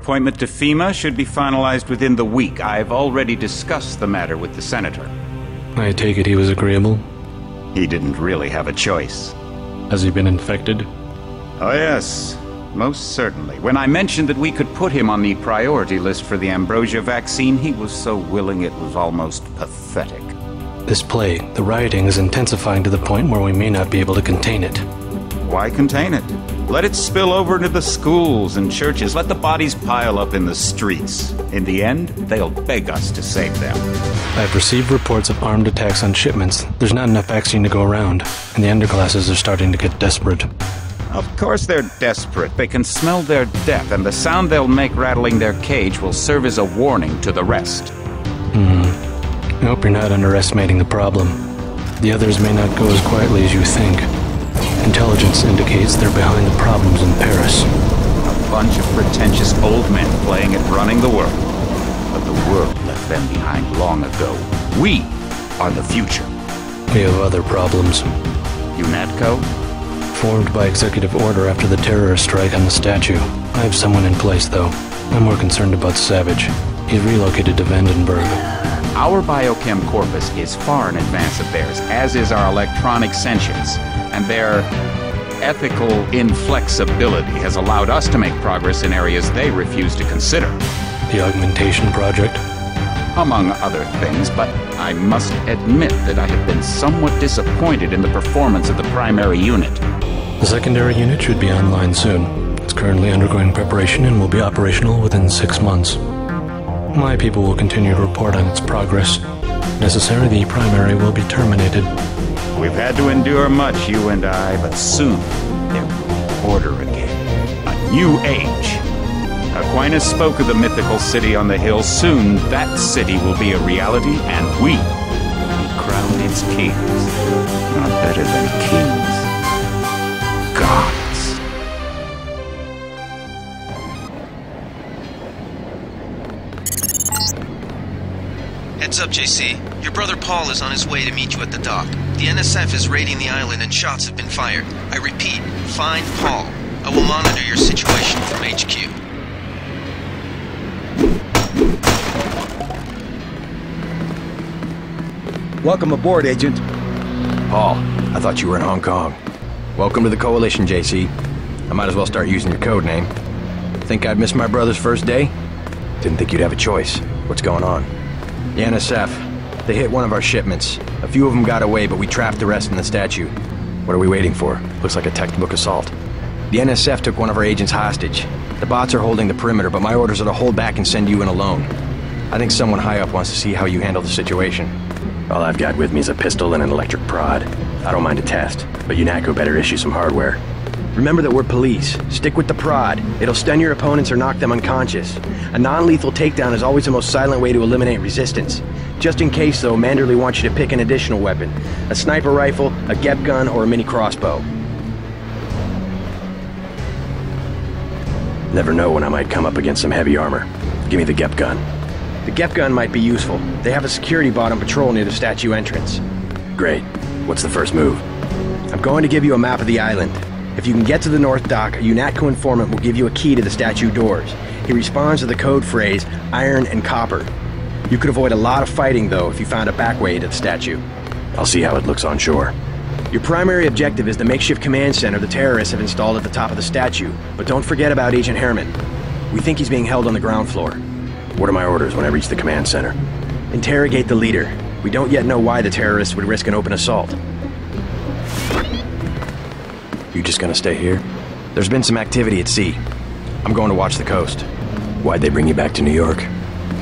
appointment to FEMA should be finalized within the week. I've already discussed the matter with the Senator. I take it he was agreeable? He didn't really have a choice. Has he been infected? Oh yes, most certainly. When I mentioned that we could put him on the priority list for the ambrosia vaccine, he was so willing it was almost pathetic. This plague, the rioting is intensifying to the point where we may not be able to contain it. Why contain it? Let it spill over into the schools and churches. Let the bodies pile up in the streets. In the end, they'll beg us to save them. I've received reports of armed attacks on shipments. There's not enough vaccine to go around, and the underclasses are starting to get desperate. Of course they're desperate. They can smell their death, and the sound they'll make rattling their cage will serve as a warning to the rest. I hope you're not underestimating the problem. The others may not go as quietly as you think. Intelligence indicates they're behind the problems in Paris. A bunch of pretentious old men playing at running the world. But the world left them behind long ago. We are the future. We have other problems. UNATCO? Formed by executive order after the terrorist strike on the statue. I have someone in place, though. I'm more concerned about Savage. He's relocated to Vandenberg. Our biochem corpus is far in advance of theirs, as is our electronic sentience, and their ethical inflexibility has allowed us to make progress in areas they refuse to consider. The augmentation project? Among other things, but I must admit that I have been somewhat disappointed in the performance of the primary unit. The secondary unit should be online soon. It's currently undergoing preparation and will be operational within 6 months. My people will continue to report on its progress. If necessary, the primary will be terminated. We've had to endure much, you and I, but soon there will be order again. A new age. Aquinas spoke of the mythical city on the hill. Soon that city will be a reality, and we will be crowned its kings. Not better than kings. Gods. Heads up, JC. Your brother Paul is on his way to meet you at the dock. The NSF is raiding the island and shots have been fired. I repeat, find Paul. I will monitor your situation from HQ. Welcome aboard, Agent. Paul, I thought you were in Hong Kong. Welcome to the Coalition, JC. I might as well start using your code name. Think I'd miss my brother's first day? Didn't think you'd have a choice. What's going on? The NSF. They hit one of our shipments. A few of them got away, but we trapped the rest in the statue. What are we waiting for? Looks like a textbook assault. The NSF took one of our agents hostage. The bots are holding the perimeter, but my orders are to hold back and send you in alone. I think someone high up wants to see how you handle the situation. All I've got with me is a pistol and an electric prod. I don't mind a test, but UNATCO better issue some hardware. Remember that we're police. Stick with the prod. It'll stun your opponents or knock them unconscious. A non-lethal takedown is always the most silent way to eliminate resistance. Just in case, though, Manderley wants you to pick an additional weapon. A sniper rifle, a GEP gun, or a mini crossbow. Never know when I might come up against some heavy armor. Give me the GEP gun. The GEP gun might be useful. They have a security bot on patrol near the statue entrance. Great. What's the first move? I'm going to give you a map of the island. If you can get to the North Dock, a UNATCO informant will give you a key to the statue doors. He responds to the code phrase, iron and copper. You could avoid a lot of fighting, though, if you found a back way to the statue. I'll see how it looks on shore. Your primary objective is the makeshift command center the terrorists have installed at the top of the statue. But don't forget about Agent Herman. We think he's being held on the ground floor. What are my orders when I reach the command center? Interrogate the leader. We don't yet know why the terrorists would risk an open assault. You just gonna stay here? There's been some activity at sea. I'm going to watch the coast. Why'd they bring you back to New York?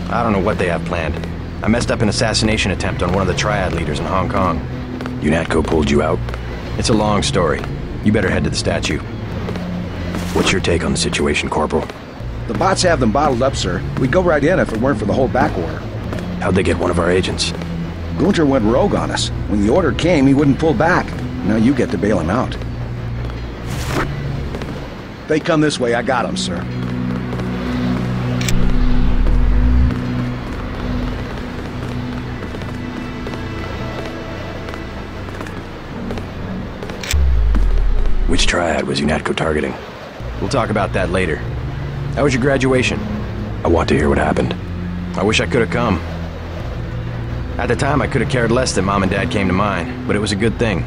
I don't know what they have planned. I messed up an assassination attempt on one of the Triad leaders in Hong Kong. UNATCO pulled you out? It's a long story. You better head to the statue. What's your take on the situation, Corporal? The bots have them bottled up, sir. We'd go right in if it weren't for the whole back order. How'd they get one of our agents? Gunter went rogue on us. When the order came, he wouldn't pull back. Now you get to bail him out. They come this way, I got them, sir. Which Triad was UNATCO targeting? We'll talk about that later. How was your graduation? I want to hear what happened. I wish I could have come. At the time, I could have cared less that Mom and Dad came to mine, but it was a good thing.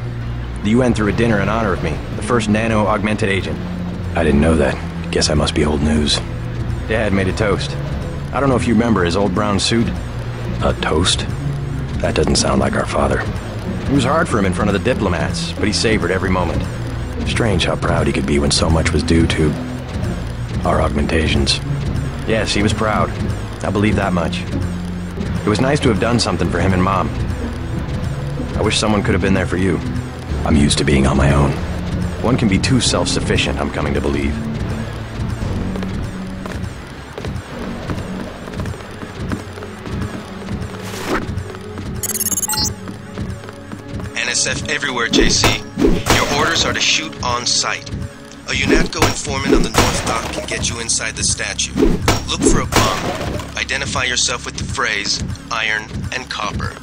The UN threw a dinner in honor of me, the first nano-augmented agent. I didn't know that. Guess I must be old news. Dad made a toast. I don't know if you remember his old brown suit. A toast? That doesn't sound like our father. It was hard for him in front of the diplomats, but he savored every moment. Strange how proud he could be when so much was due to our augmentations. Yes, he was proud. I believe that much. It was nice to have done something for him and Mom. I wish someone could have been there for you. I'm used to being on my own. One can be too self-sufficient, I'm coming to believe. NSF everywhere, JC. Your orders are to shoot on sight. A UNATCO informant on the North Dock can get you inside the statue. Look for a bomb. Identify yourself with the phrase, iron and copper.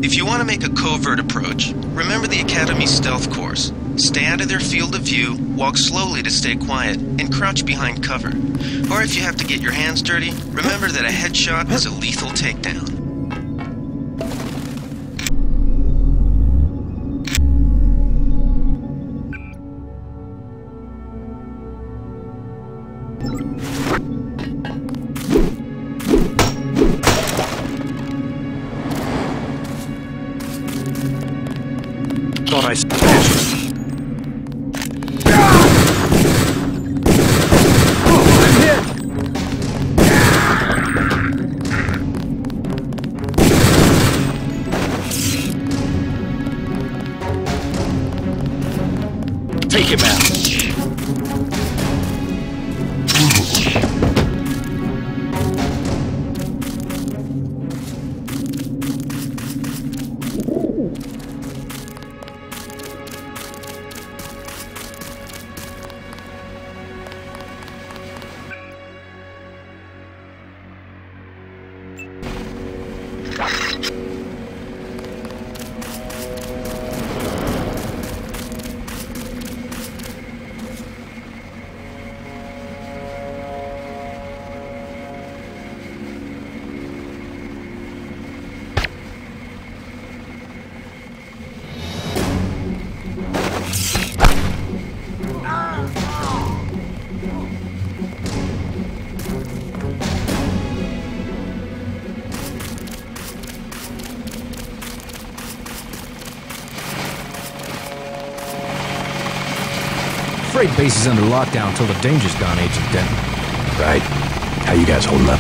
If you want to make a covert approach, remember the Academy stealth course. Stay out of their field of view, walk slowly to stay quiet, and crouch behind cover. Or if you have to get your hands dirty, remember that a headshot is a lethal takedown. Thought I smashed. Take him out. Freight base is under lockdown till the danger's gone, Agent Denton. Right. How you guys holding up?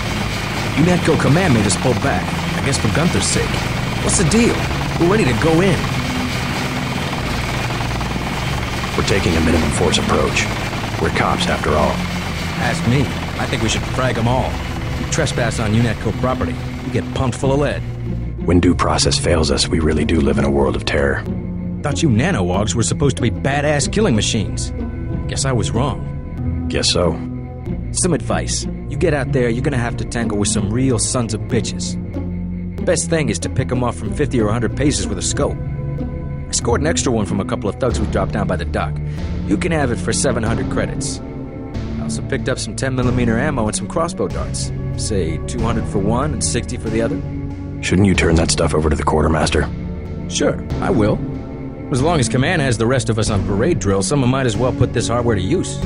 UNATCO command made us pull back. I guess for Gunther's sake. What's the deal? We're ready to go in. We're taking a minimum force approach. We're cops after all. Ask me. I think we should frag them all. You trespass on UNATCO property, you get pumped full of lead. When due process fails us, we really do live in a world of terror. Thought you nano-augs were supposed to be badass killing machines. Guess I was wrong. Guess so. Some advice. You get out there, you're gonna have to tangle with some real sons of bitches. Best thing is to pick them off from 50 or 100 paces with a scope. I scored an extra one from a couple of thugs we dropped down by the dock. You can have it for 700 credits. I also picked up some 10mm ammo and some crossbow darts. Say 200 for one and 60 for the other. Shouldn't you turn that stuff over to the quartermaster? Sure, I will. As long as Command has the rest of us on parade drill, someone might as well put this hardware to use.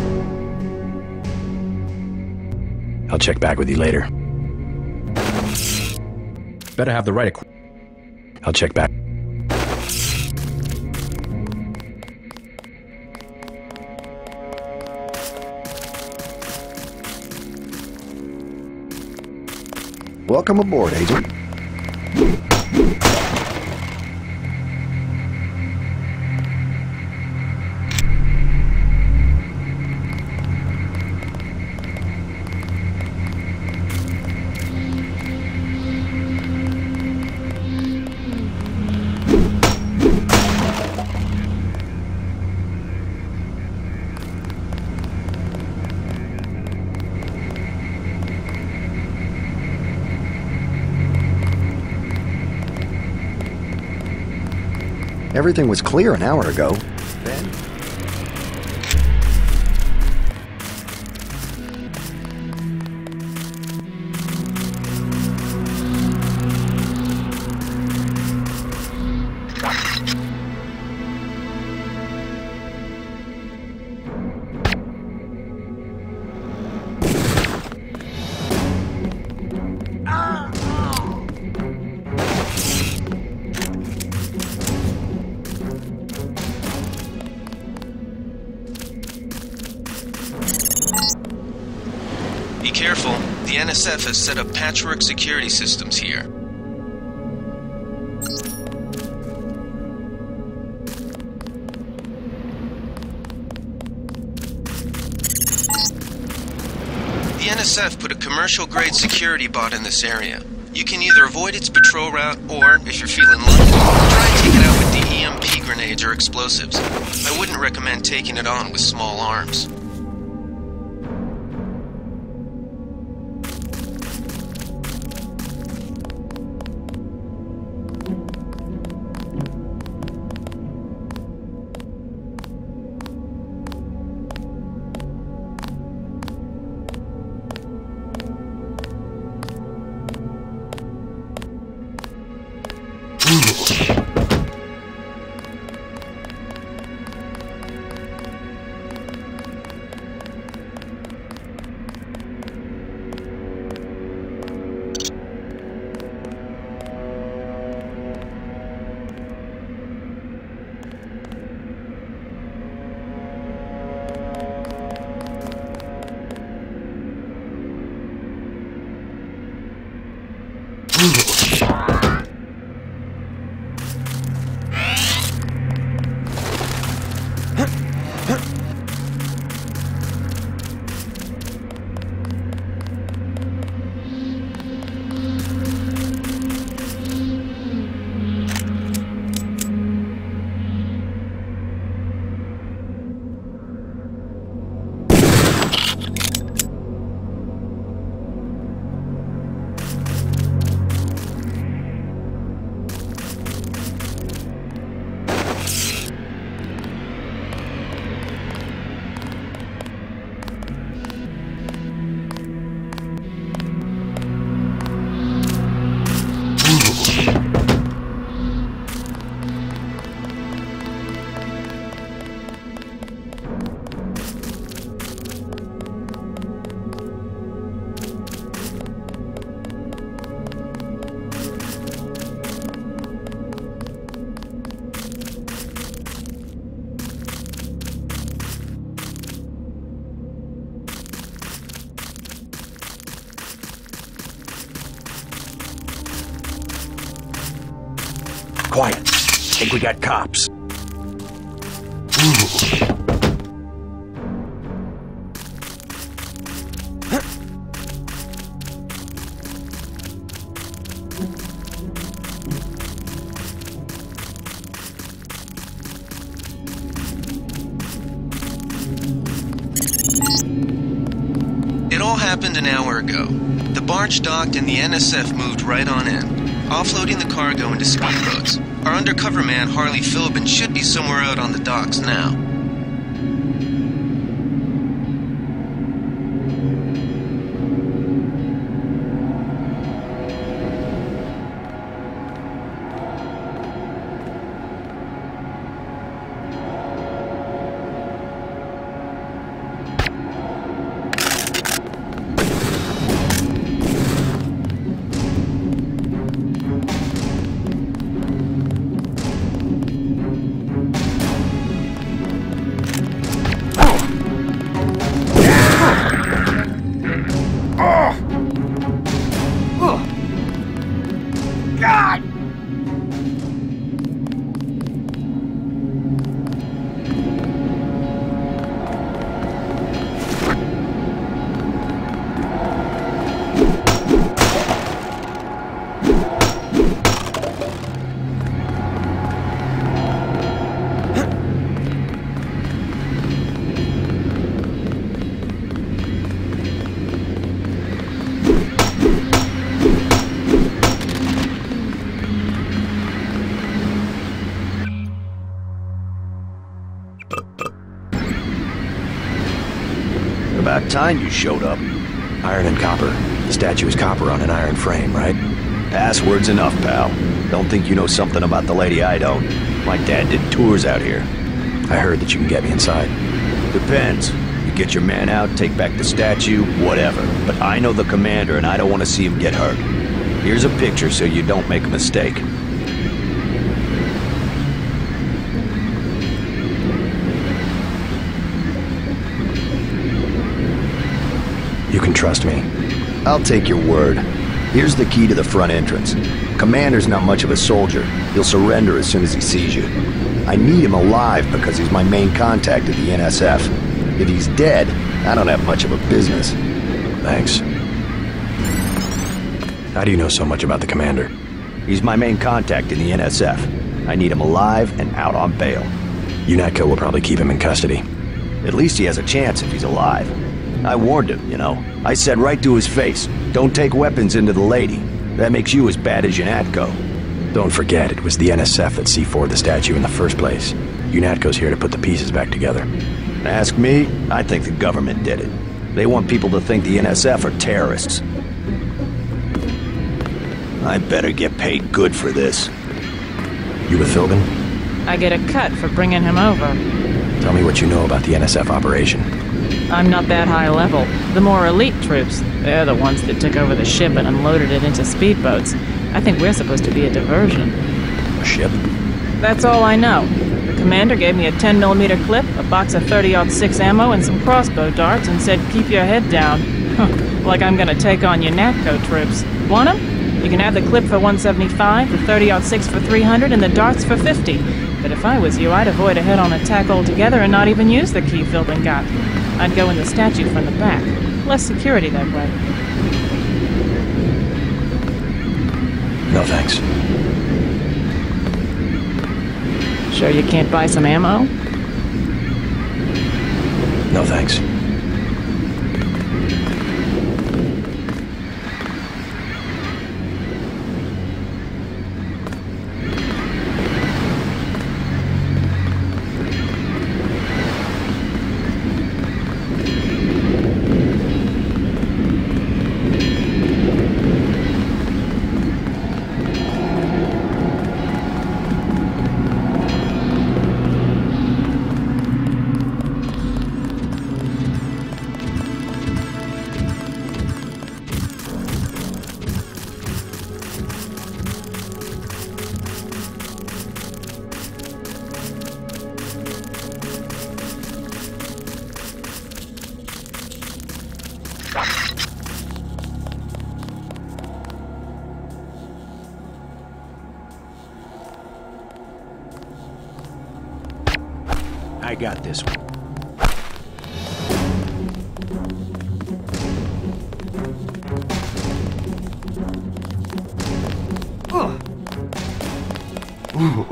I'll check back with you later. Better have the right equipment. I'll check back. Welcome aboard, Agent. Everything was clear an hour ago. Then... Be careful. The NSF has set up patchwork security systems here. The NSF put a commercial-grade security bot in this area. You can either avoid its patrol route, or, if you're feeling lucky, try and take it out with the EMP grenades or explosives. I wouldn't recommend taking it on with small arms. Quiet. Think we got cops. It all happened an hour ago. The barge docked and the NSF moved right on in, offloading the cargo into speedboats. Our undercover man, Harley Philbin, should be somewhere out on the docks now. About time you showed up. Iron and copper. The statue is copper on an iron frame, right? Password's enough, pal. Don't think you know something about the lady I don't. My dad did tours out here. I heard that you can get me inside. Depends. You get your man out, take back the statue, whatever. But I know the commander and I don't want to see him get hurt. Here's a picture so you don't make a mistake. You can trust me. I'll take your word. Here's the key to the front entrance. Commander's not much of a soldier. He'll surrender as soon as he sees you. I need him alive because he's my main contact at the NSF. If he's dead, I don't have much of a business. Thanks. How do you know so much about the commander? He's my main contact in the NSF. I need him alive and out on bail. UNATCO will probably keep him in custody. At least he has a chance if he's alive. I warned him, you know. I said right to his face, don't take weapons into the lady. That makes you as bad as UNATCO. Don't forget, it was the NSF that C4'd the statue in the first place. UNATCO's here to put the pieces back together. Ask me, I think the government did it. They want people to think the NSF are terrorists. I better get paid good for this. You with Philbin? I get a cut for bringing him over. Tell me what you know about the NSF operation. I'm not that high level. The more elite troops, they're the ones that took over the ship and unloaded it into speedboats. I think we're supposed to be a diversion. A ship? That's all I know. The commander gave me a 10mm clip, a box of 30-06 ammo, and some crossbow darts and said, keep your head down. Like I'm gonna take on UNATCO troops. Want 'em? You can have the clip for 175, the 30-06 for 300, and the darts for 50. But if I was you, I'd avoid a head-on attack altogether and not even use the key Philbin got. I'd go in the statue from the back. Less security that way. No thanks. Sure you can't buy some ammo? No thanks. I got this one. Ooh.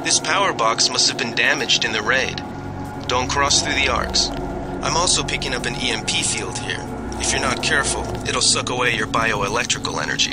This power box must have been damaged in the raid. Don't cross through the arcs. I'm also picking up an EMP field here. If you're not careful, it'll suck away your bioelectrical energy.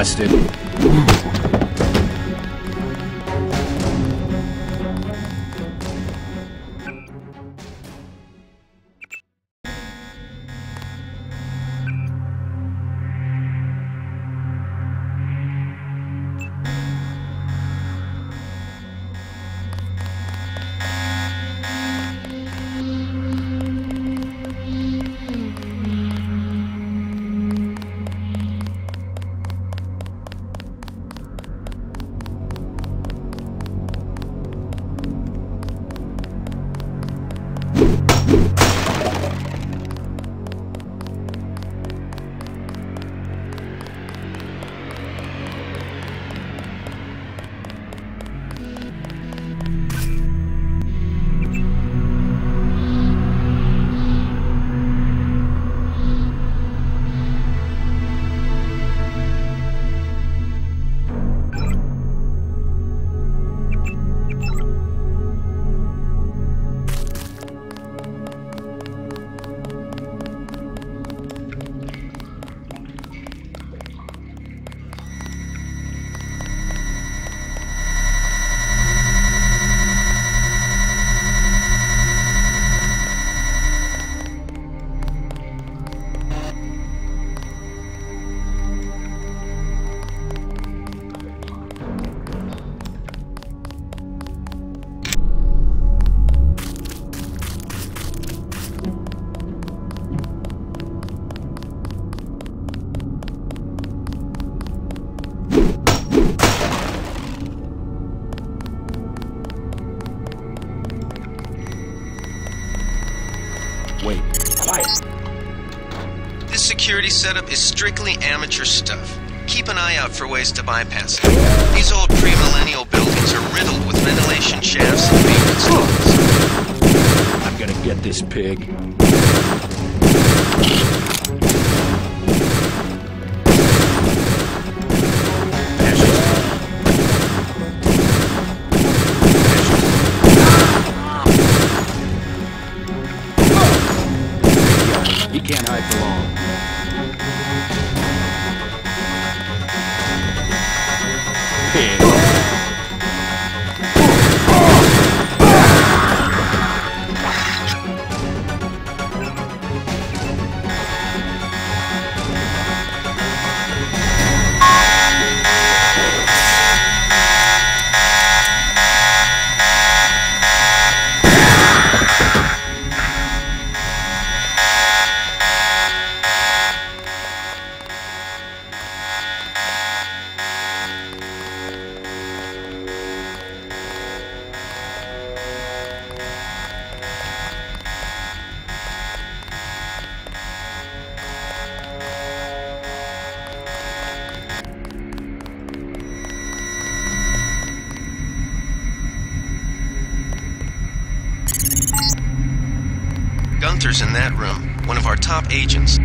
busted. This security setup is strictly amateur stuff. Keep an eye out for ways to bypass it. These old pre-millennial buildings are riddled with ventilation shafts and maintenance tunnels. I'm gonna get this pig. He can't hide for long. Pig. Gunther's in that room, one of our top agents.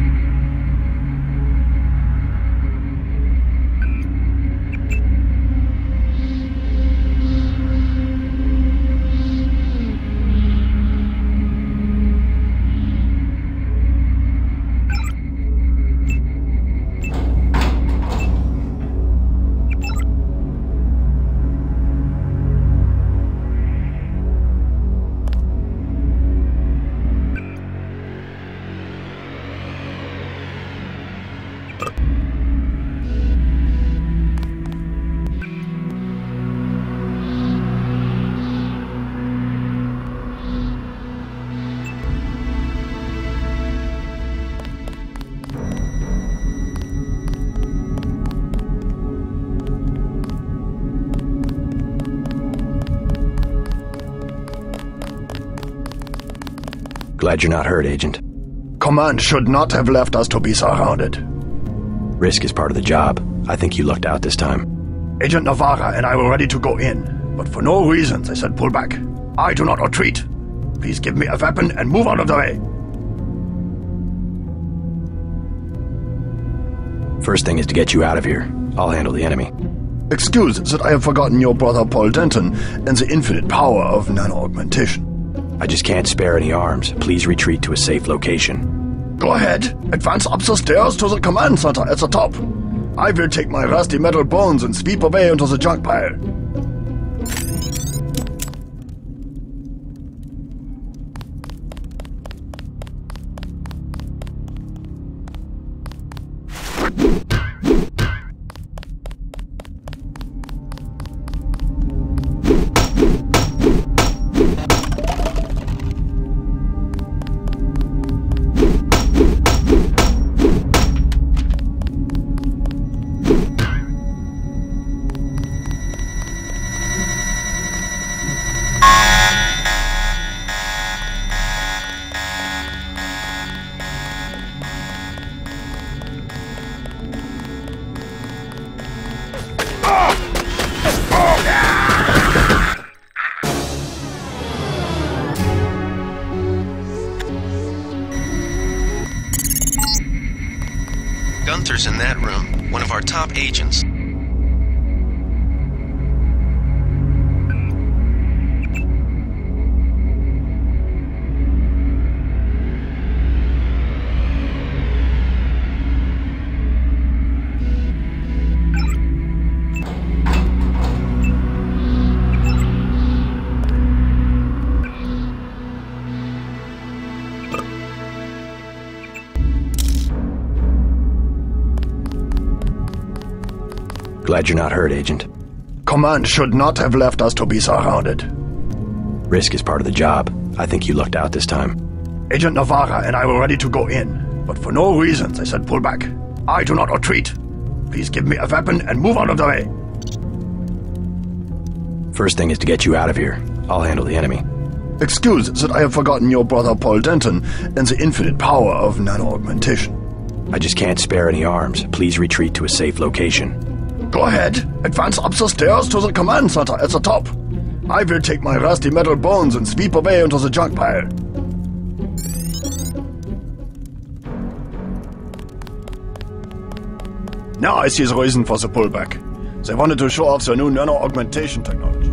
Glad you're not hurt, Agent. Command should not have left us to be surrounded. Risk is part of the job. I think you lucked out this time. Agent Navarra and I were ready to go in, but for no reason they said pull back. I do not retreat. Please give me a weapon and move out of the way. First thing is to get you out of here. I'll handle the enemy. Excuse that I have forgotten your brother Paul Denton and the infinite power of nano-augmentation. I just can't spare any arms. Please retreat to a safe location. Go ahead. Advance up the stairs to the command center at the top. I will take my rusty metal bones and sweep away into the junk pile. Gunther's in that room, one of our top agents. Glad you're not hurt, Agent. Command should not have left us to be surrounded. Risk is part of the job. I think you lucked out this time. Agent Navarra and I were ready to go in, but for no reason they said pull back. I do not retreat. Please give me a weapon and move out of the way. First thing is to get you out of here. I'll handle the enemy. Excuse that I have forgotten your brother Paul Denton and the infinite power of nano-augmentation. I just can't spare any arms. Please retreat to a safe location. Go ahead. Advance up the stairs to the command center at the top. I will take my rusty metal bones and sweep away into the junk pile. Now I see the reason for the pullback. They wanted to show off their new nano-augmentation technology.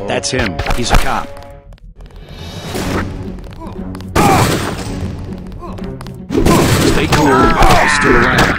That's him. He's a cop. Stay cool. He's still around.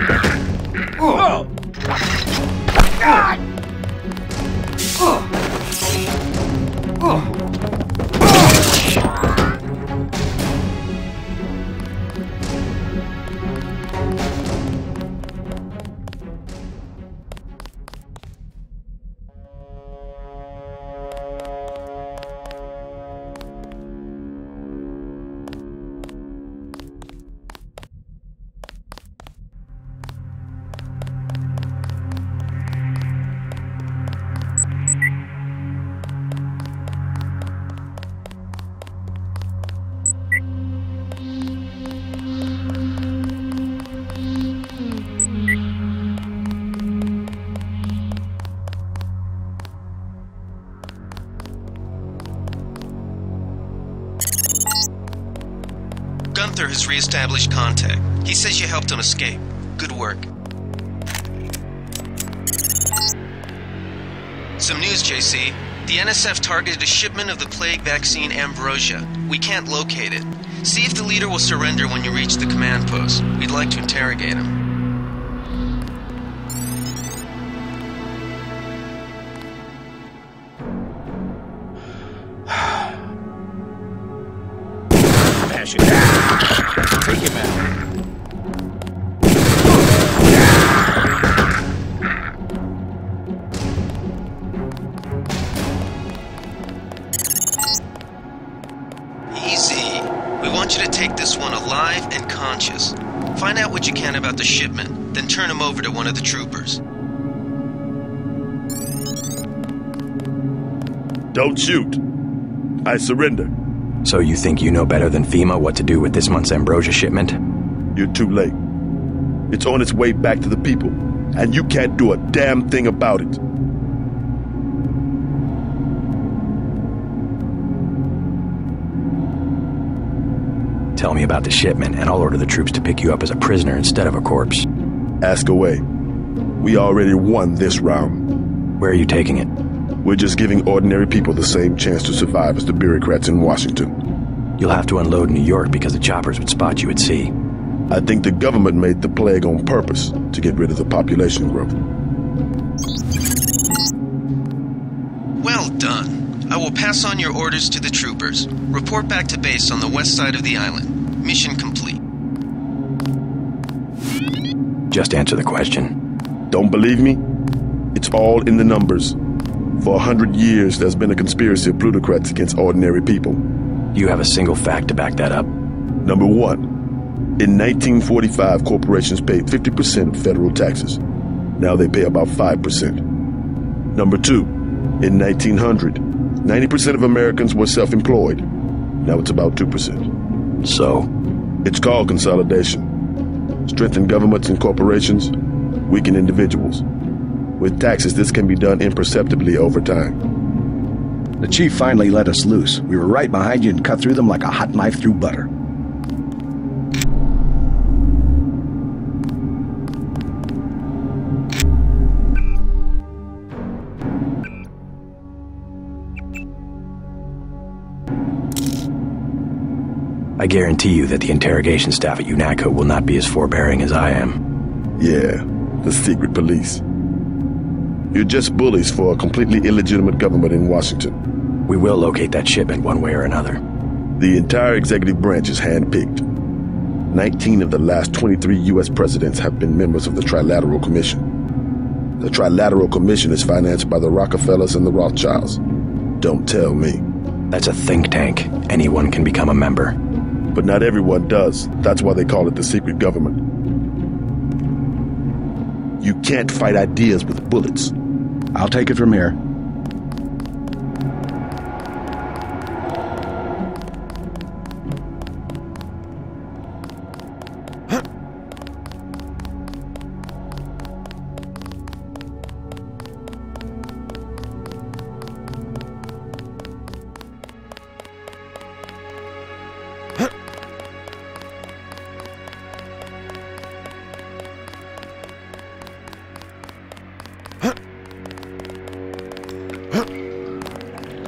Gunther has re-established contact. He says you helped him escape. Good work. Some news, JC. The NSF targeted a shipment of the plague vaccine Ambrosia. We can't locate it. See if the leader will surrender when you reach the command post. We'd like to interrogate him. smash it. Take him out. Easy. We want you to take this one alive and conscious. Find out what you can about the shipment, then turn him over to one of the troopers. Don't shoot. I surrender. So you think you know better than FEMA what to do with this month's ambrosia shipment? You're too late. It's on its way back to the people, and you can't do a damn thing about it. Tell me about the shipment, and I'll order the troops to pick you up as a prisoner instead of a corpse. Ask away. We already won this round. Where are you taking it? We're just giving ordinary people the same chance to survive as the bureaucrats in Washington. You'll have to unload in New York because the choppers would spot you at sea. I think the government made the plague on purpose to get rid of the population growth. Well done. I will pass on your orders to the troopers. Report back to base on the west side of the island. Mission complete. Just answer the question. Don't believe me? It's all in the numbers. For 100 years, there's been a conspiracy of plutocrats against ordinary people. You have a single fact to back that up. Number one, in 1945, corporations paid 50% federal taxes. Now they pay about 5%. Number two, in 1900, 90% of Americans were self-employed. Now it's about 2%. So? It's called consolidation. Strengthen governments and corporations, weaken individuals. With taxes, this can be done imperceptibly over time. The chief finally let us loose. We were right behind you and cut through them like a hot knife through butter. I guarantee you that the interrogation staff at UNATCO will not be as forbearing as I am. Yeah, the secret police. You're just bullies for a completely illegitimate government in Washington. We will locate that shipment one way or another. The entire executive branch is handpicked. 19 of the last 23 U.S. presidents have been members of the Trilateral Commission. The Trilateral Commission is financed by the Rockefellers and the Rothschilds. Don't tell me. That's a think tank. Anyone can become a member. But not everyone does. That's why they call it the secret government. You can't fight ideas with bullets. I'll take it from here.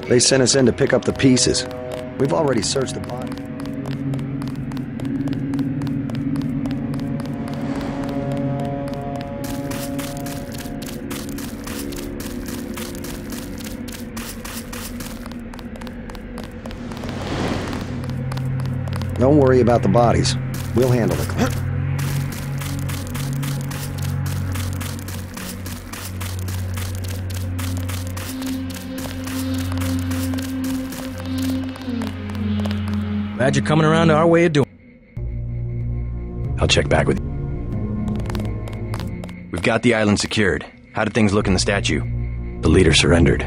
They sent us in to pick up the pieces. We've already searched the body. Don't worry about the bodies. We'll handle it. Glad you're coming around to our way of doing. I'll check back with you. We've got the island secured. How did things look in the statue? The leader surrendered.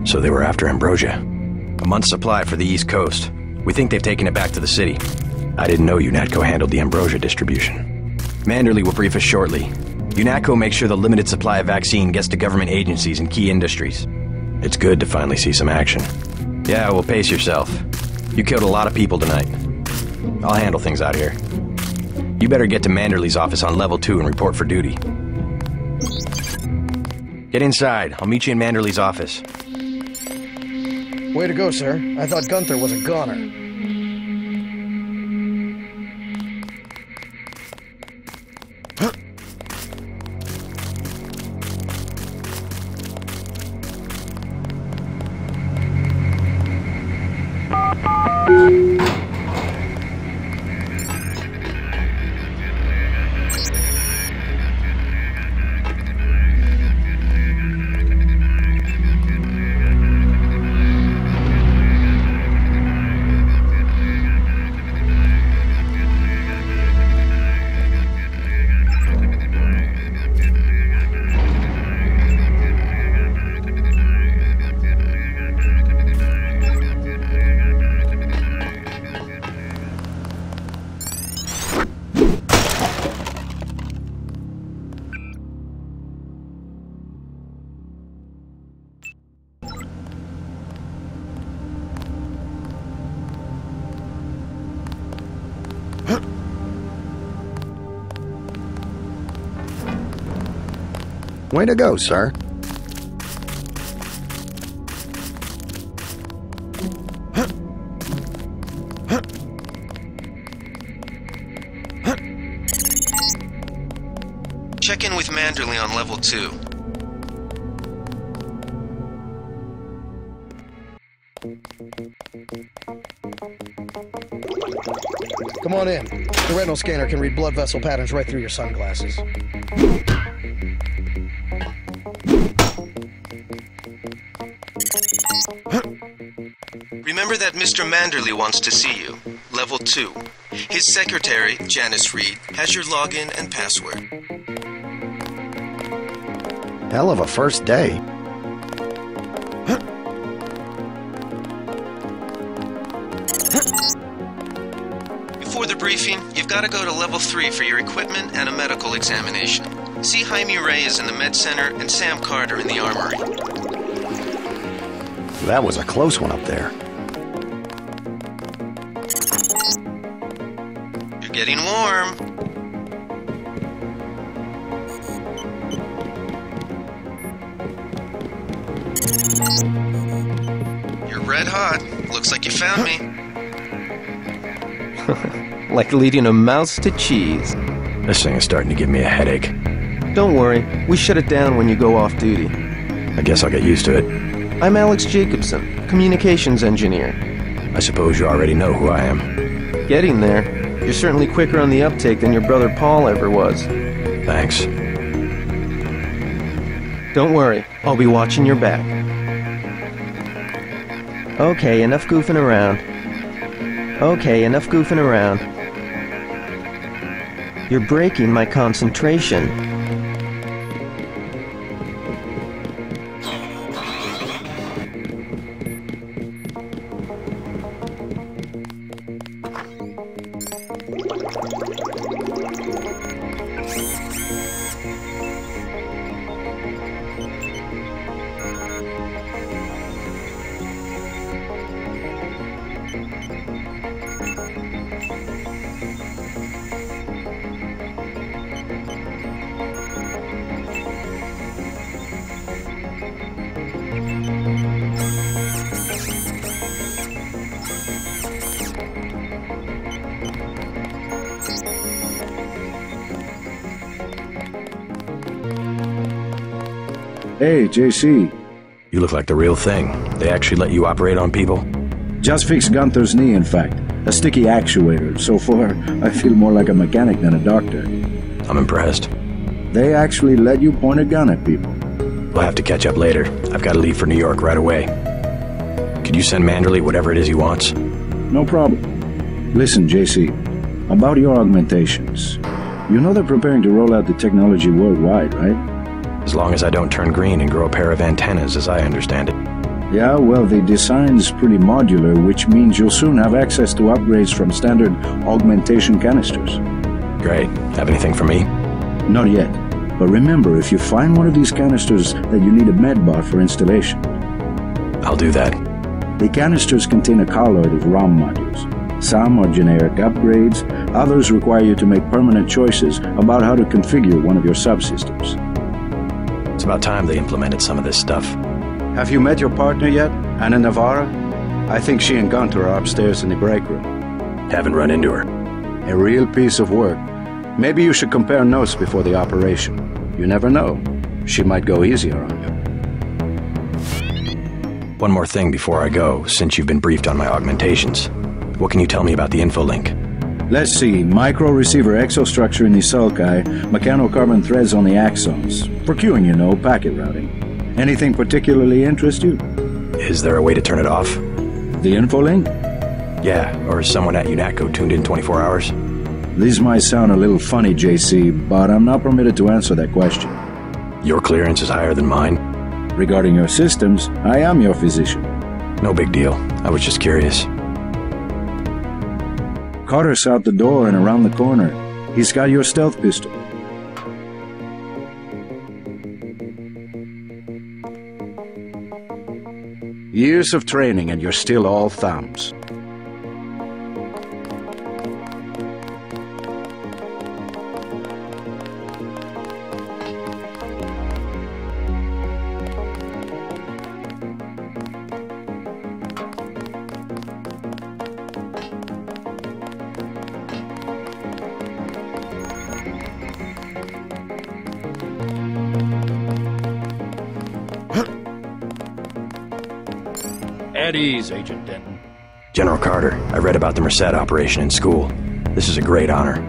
So they were after ambrosia. A month's supply for the East Coast. We think they've taken it back to the city. I didn't know UNATCO handled the ambrosia distribution. Manderley will brief us shortly. UNATCO makes sure the limited supply of vaccine gets to government agencies and key industries. It's good to finally see some action. Yeah, well, pace yourself. You killed a lot of people tonight. I'll handle things out here. You better get to Manderley's office on level 2 and report for duty. Get inside. I'll meet you in Manderley's office. Way to go, sir. I thought Gunther was a goner. Way to go, sir. Check in with Manderley on level 2. Come on in. The retinal scanner can read blood vessel patterns right through your sunglasses. Remember that Mr. Manderley wants to see you. Level 2. His secretary, Janice Reed, has your login and password. Hell of a first day. Before the briefing, you've got to go to level 3 for your equipment and a medical examination. See Jaime Reyes in the med center and Sam Carter in the armory. That was a close one up there. You're getting warm. You're red hot. Looks like you found me. Like leading a mouse to cheese. This thing is starting to give me a headache. Don't worry, we shut it down when you go off duty. I guess I'll get used to it. I'm Alex Jacobson, communications engineer. I suppose you already know who I am. Getting there. You're certainly quicker on the uptake than your brother Paul ever was. Thanks. Don't worry, I'll be watching your back. Okay, enough goofing around. Okay, enough goofing around. You're breaking my concentration. Hey, JC. You look like the real thing. They actually let you operate on people? Just fixed Gunther's knee, in fact. A sticky actuator. So far, I feel more like a mechanic than a doctor. I'm impressed. They actually let you point a gun at people. We'll have to catch up later. I've got to leave for New York right away. Could you send Manderley whatever it is he wants? No problem. Listen, JC. About your augmentations. You know they're preparing to roll out the technology worldwide, right? As long as I don't turn green and grow a pair of antennas, as I understand it. Yeah, well, the design's pretty modular, which means you'll soon have access to upgrades from standard augmentation canisters. Great. Have anything for me? Not yet. But remember, if you find one of these canisters, that you need a medbot for installation. I'll do that. The canisters contain a colloid of ROM modules. Some are generic upgrades, others require you to make permanent choices about how to configure one of your subsystems. It's about time they implemented some of this stuff. Have you met your partner yet, Anna Navarra? I think she and Gunther are upstairs in the break room. Haven't run into her. A real piece of work. Maybe you should compare notes before the operation. You never know. She might go easier on you. One more thing before I go, since you've been briefed on my augmentations. What can you tell me about the info link? Let's see. Micro-receiver exostructure in the sulci, mechanocarbon threads on the axons. For queuing, you know, packet routing. Anything particularly interest you? Is there a way to turn it off? The info link? Yeah, or is someone at UNATCO tuned in 24 hours? This might sound a little funny, JC, but I'm not permitted to answer that question. Your clearance is higher than mine? Regarding your systems, I am your physician. No big deal. I was just curious. Carter's out the door and around the corner. He's got your stealth pistol. Years of training and you're still all thumbs. At ease, Agent Denton. General Carter, I read about the Merced operation in school. This is a great honor.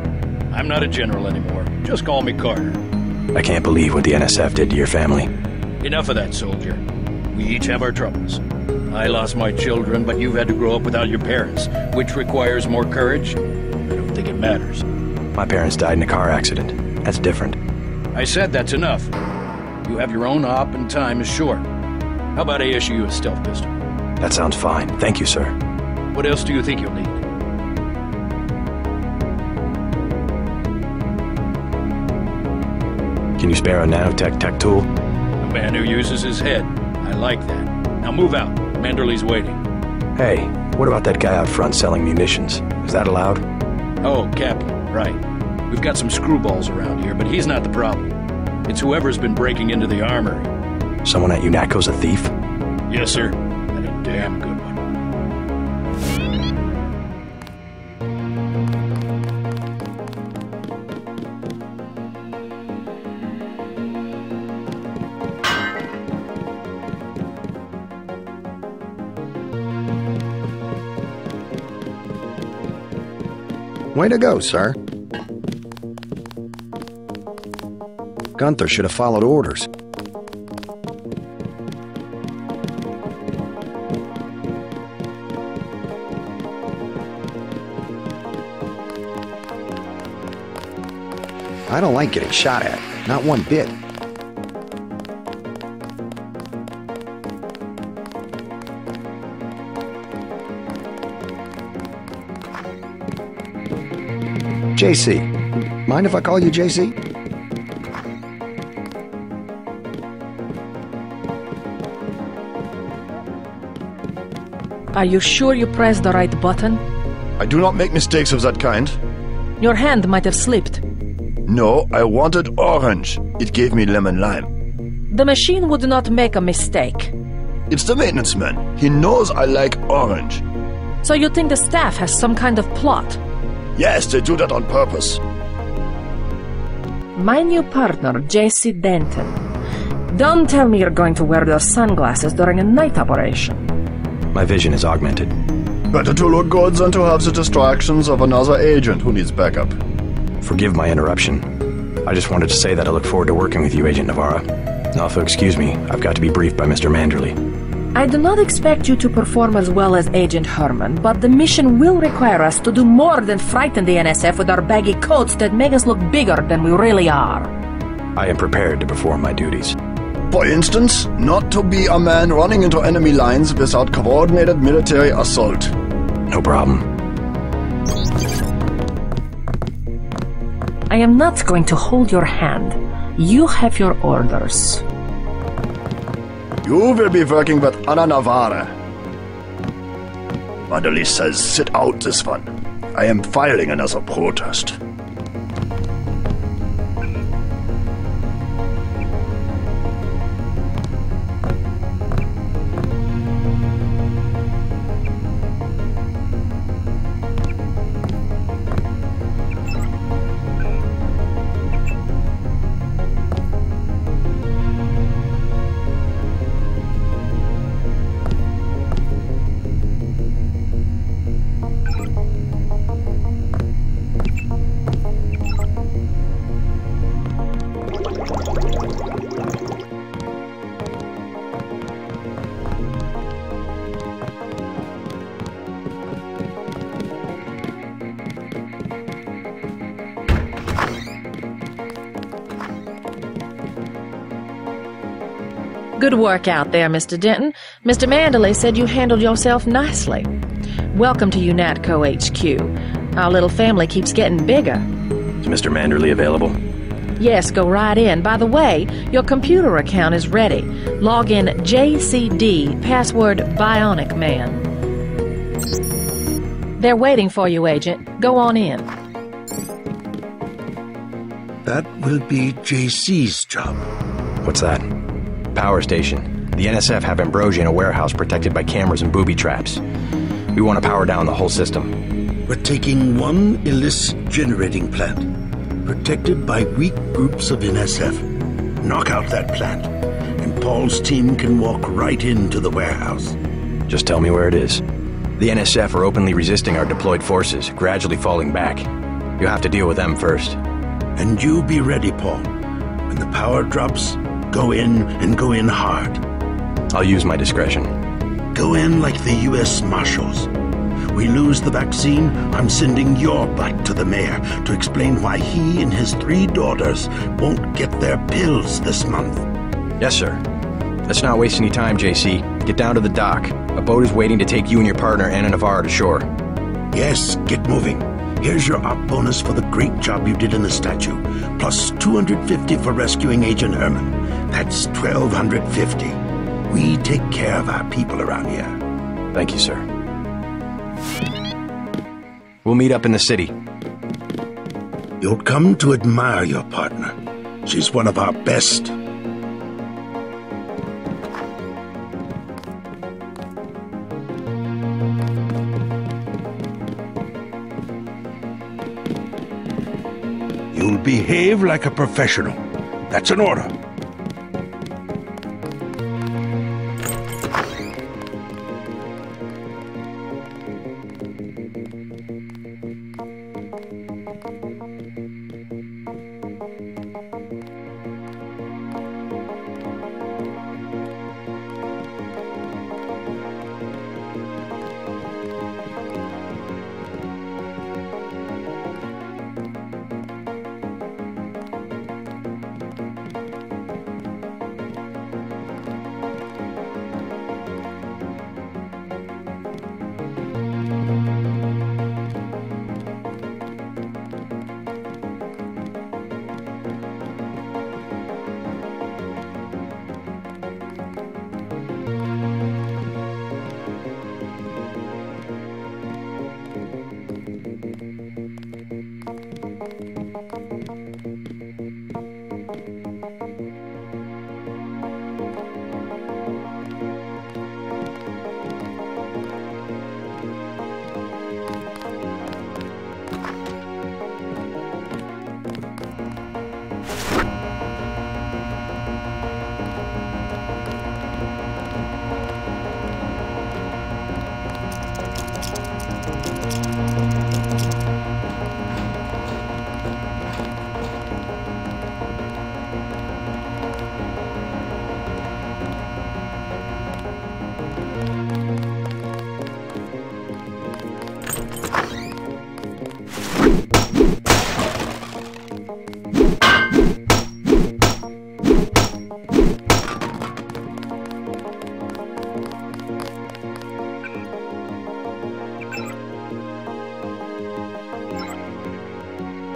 I'm not a general anymore. Just call me Carter. I can't believe what the NSF did to your family. Enough of that, soldier. We each have our troubles. I lost my children, but you've had to grow up without your parents, which requires more courage. I don't think it matters. My parents died in a car accident. That's different. I said that's enough. You have your own op and time is short. How about I issue you a stealth pistol? That sounds fine. Thank you, sir. What else do you think you'll need? Can you spare a nanotech tech tool? A man who uses his head. I like that. Now move out. Manderley's waiting. Hey, what about that guy out front selling munitions? Is that allowed? Oh, Kaplan, right. We've got some screwballs around here, but he's not the problem. It's whoever's been breaking into the armory. Someone at UNATCO's a thief? Yes, sir. And a damn good one. Way to go, sir. Gunther should have followed orders. I don't like getting shot at. Not one bit. JC. Mind if I call you JC? Are you sure you pressed the right button? I do not make mistakes of that kind. Your hand might have slipped. No, I wanted orange. It gave me lemon lime. The machine would not make a mistake. It's the maintenance man. He knows I like orange. So you think the staff has some kind of plot? Yes, they do that on purpose. My new partner, JC Denton. Don't tell me you're going to wear those sunglasses during a night operation. My vision is augmented. Better to look good than to have the distractions of another agent who needs backup. Forgive my interruption. I just wanted to say that I look forward to working with you, Agent Navarra. Also, excuse me, I've got to be briefed by Mr. Manderley. I do not expect you to perform as well as Agent Herman, but the mission will require us to do more than frighten the NSF with our baggy coats that make us look bigger than we really are. I am prepared to perform my duties. For instance, not to be a man running into enemy lines without coordinated military assault. No problem. I am not going to hold your hand. You have your orders. You will be working with Ana Navarra. Manderley says sit out this one. I am filing another protest. Good work out there, Mr. Denton. Mr. Manderley said you handled yourself nicely. Welcome to UNATCO HQ. Our little family keeps getting bigger. Is Mr. Manderley available? Yes, go right in. By the way, your computer account is ready. Log in JCD, password Bionic Man. They're waiting for you, Agent. Go on in. That will be JC's job. What's that? Power station. The NSF have Ambrosia in a warehouse protected by cameras and booby traps. We want to power down the whole system. We're taking one illicit generating plant, protected by weak groups of NSF. Knock out that plant, and Paul's team can walk right into the warehouse. Just tell me where it is. The NSF are openly resisting our deployed forces, gradually falling back. You'll have to deal with them first. And you be ready, Paul. When the power drops, go in and go in hard. I'll use my discretion. Go in like the U.S. Marshals. We lose the vaccine, I'm sending your butt to the mayor to explain why he and his 3 daughters won't get their pills this month. Yes, sir. Let's not waste any time, JC. Get down to the dock. A boat is waiting to take you and your partner, Anna Navarro, to shore. Yes, get moving. Here's your op bonus for the great job you did in the statue, plus 250 for rescuing Agent Herman. That's 1,250. We take care of our people around here. Thank you, sir. We'll meet up in the city. You'll come to admire your partner. She's one of our best. You'll behave like a professional. That's an order.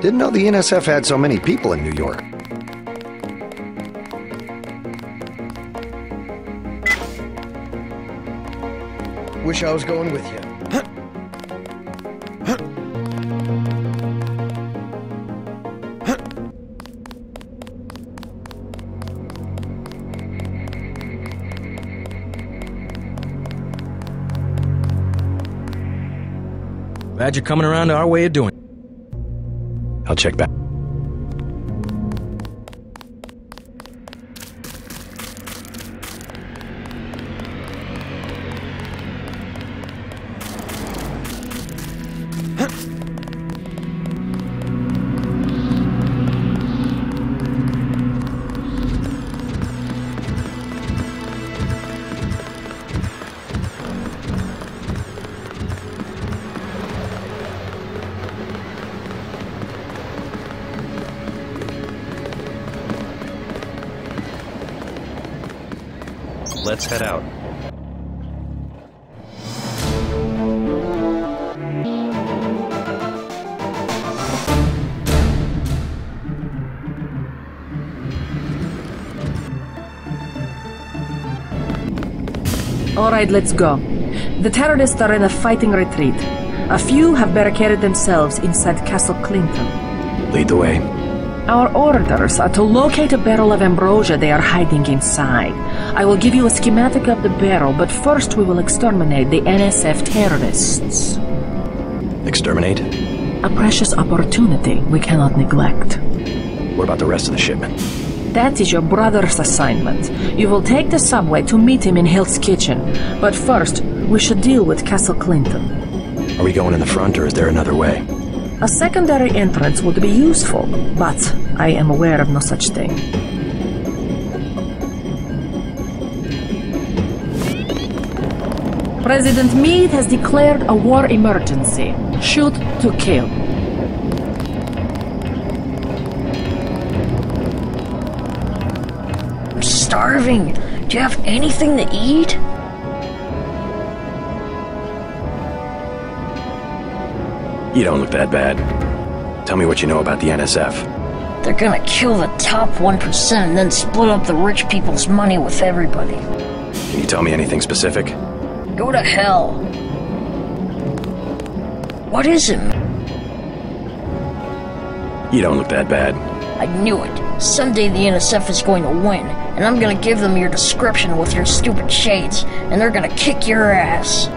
Didn't know the NSF had so many people in New York. Wish I was going with you. Glad you're coming around to our way of doing it. I'll check back. Let's head out. All right, let's go. The terrorists are in a fighting retreat. A few have barricaded themselves inside Castle Clinton. Lead the way. Our orders are to locate a barrel of ambrosia they are hiding inside. I will give you a schematic of the barrel, but first we will exterminate the NSF terrorists. Exterminate? A precious opportunity we cannot neglect. What about the rest of the shipment? That is your brother's assignment. You will take the subway to meet him in Hill's kitchen. But first, we should deal with Castle Clinton. Are we going in the front, or is there another way? A secondary entrance would be useful, but I am aware of no such thing. President Meade has declared a war emergency. Shoot to kill. I'm starving. Do you have anything to eat? You don't look that bad. Tell me what you know about the NSF. They're gonna kill the top 1% and then split up the rich people's money with everybody. Can you tell me anything specific? Go to hell. What is it? You don't look that bad. I knew it. Someday the NSF is going to win, and I'm gonna give them your description with your stupid shades, and they're gonna kick your ass.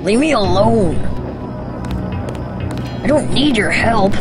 Leave me alone. I don't need your help.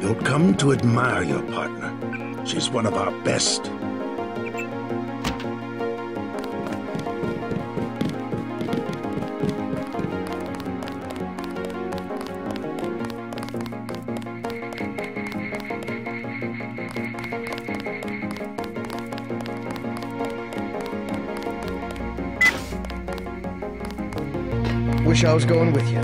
You'll come to admire your partner. She's one of our best. Wish I was going with you.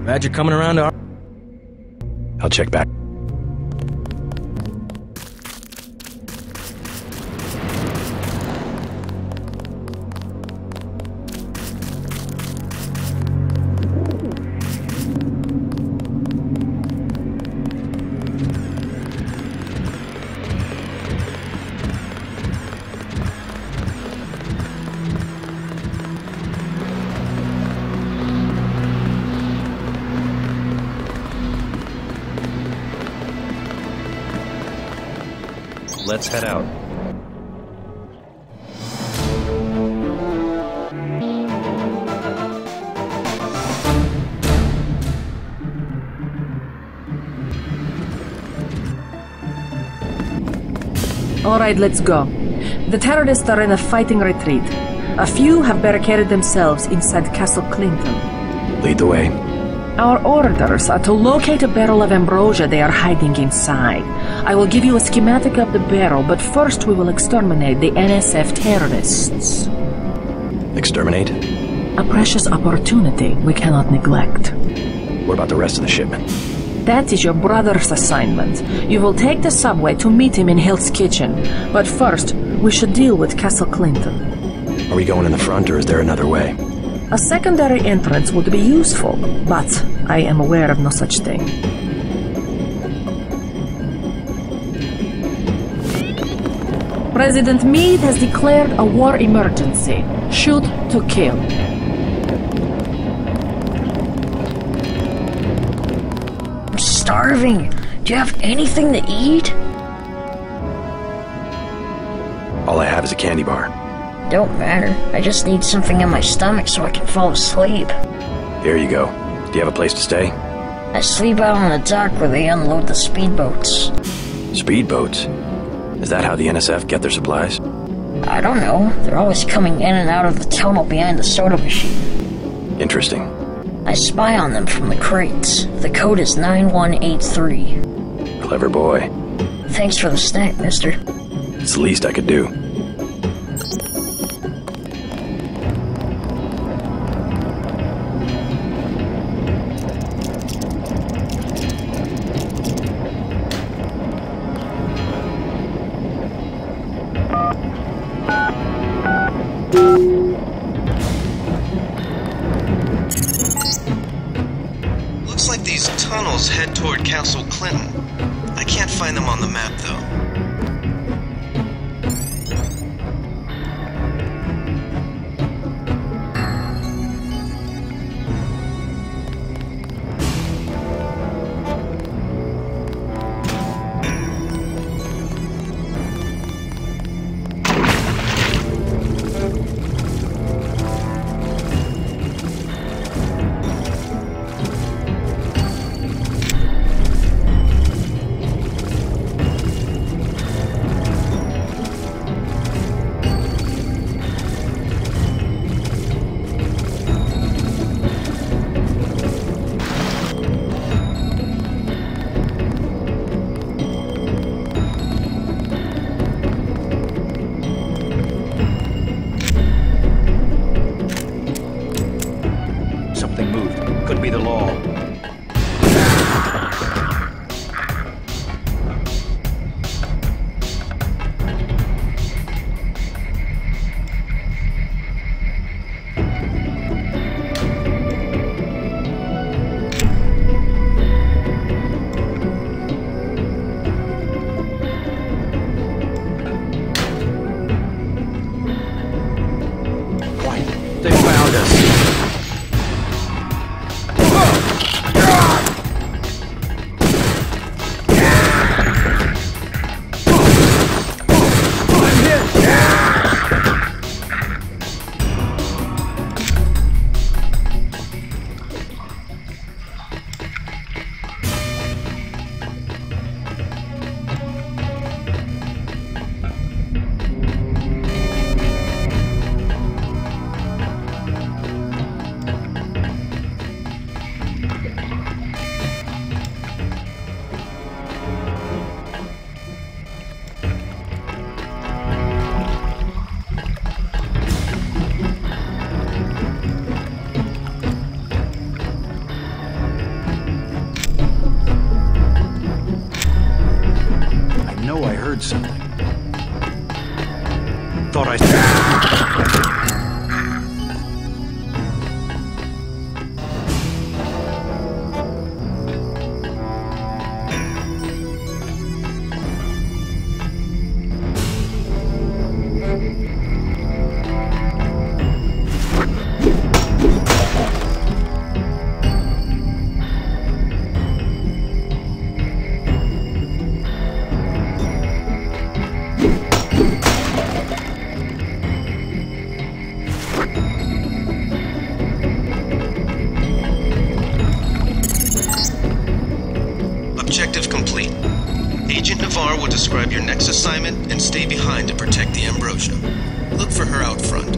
Glad you're coming around to our... I'll check back. Let's head out. All right, let's go. The terrorists are in a fighting retreat. A few have barricaded themselves inside Castle Clinton. Lead the way. Our orders are to locate a barrel of ambrosia they are hiding inside. I will give you a schematic of the barrel, but first we will exterminate the NSF terrorists. Exterminate? A precious opportunity we cannot neglect. What about the rest of the shipment? That is your brother's assignment. You will take the subway to meet him in Hill's Kitchen. But first, we should deal with Castle Clinton. Are we going in the front, or is there another way? A secondary entrance would be useful, but I am aware of no such thing. President Meade has declared a war emergency. Shoot to kill. I'm starving. Do you have anything to eat? All I have is a candy bar. Don't matter. I just need something in my stomach so I can fall asleep. Here you go. Do you have a place to stay? I sleep out on the dock where they unload the speedboats. Speedboats? Is that how the NSF get their supplies? I don't know. They're always coming in and out of the tunnel behind the soda machine. Interesting. I spy on them from the crates. The code is 9183. Clever boy. Thanks for the snack, mister. It's the least I could do. head toward Castle Clinton. I can't find them on the map, though. Something moved. Could be the law. They found us. I heard something. Thought I... Objective complete. Agent Navarre will describe your next assignment and stay behind to protect the Ambrosia. Look for her out front.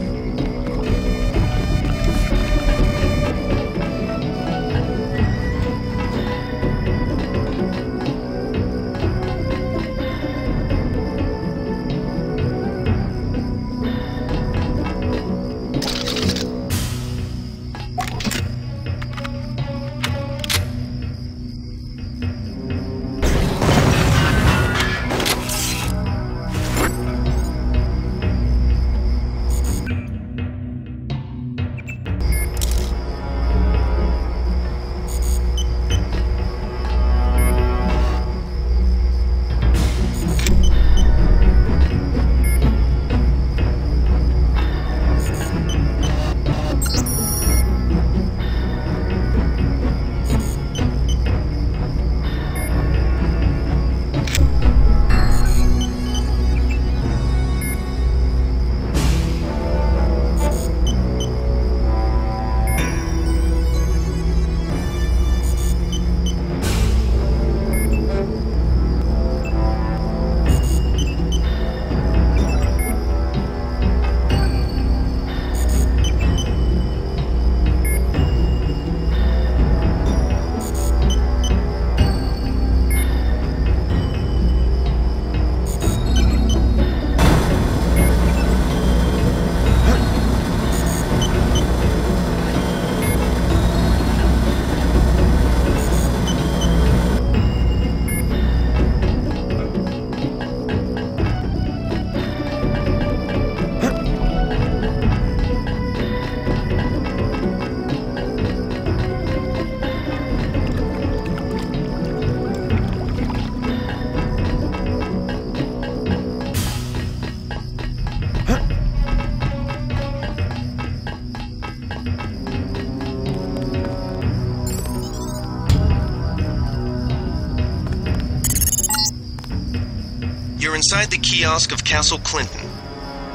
You're inside the kiosk of Castle Clinton.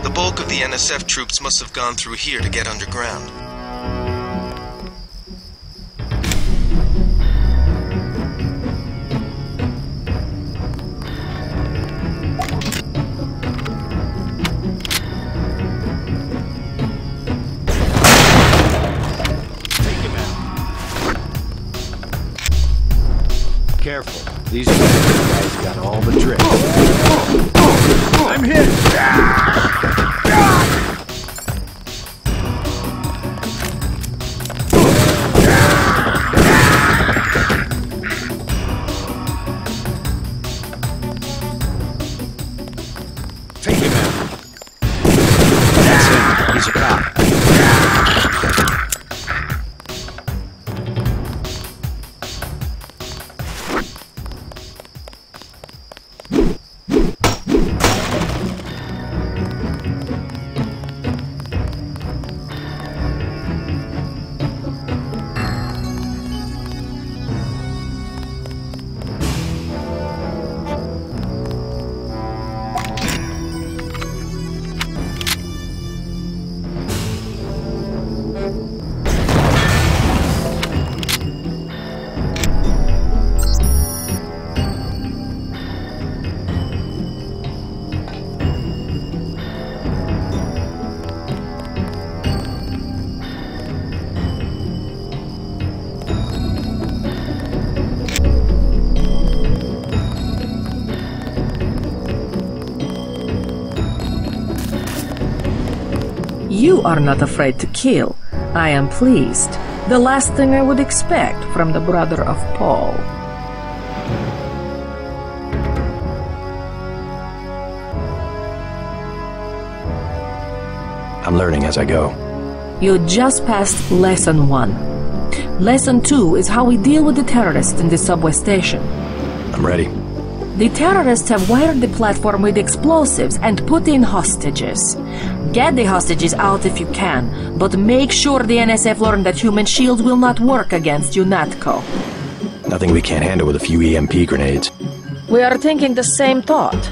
The bulk of the NSF troops must have gone through here to get underground. Careful. These guys got all the tricks. I'm hit! Take him out. That's him. He's a cop. You are not afraid to kill. I am pleased. The last thing I would expect from the brother of Paul. I'm learning as I go. You just passed Lesson 1. Lesson 2 is how we deal with the terrorists in the subway station. I'm ready. The terrorists have wired the platform with explosives and put in hostages. Get the hostages out if you can, but make sure the NSF learn that human shields will not work against UNATCO. Nothing we can't handle with a few EMP grenades. We are thinking the same thought.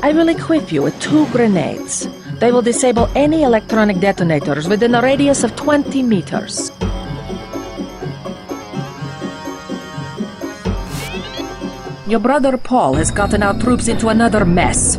I will equip you with 2 grenades. They will disable any electronic detonators within a radius of 20 meters. Your brother Paul has gotten our troops into another mess.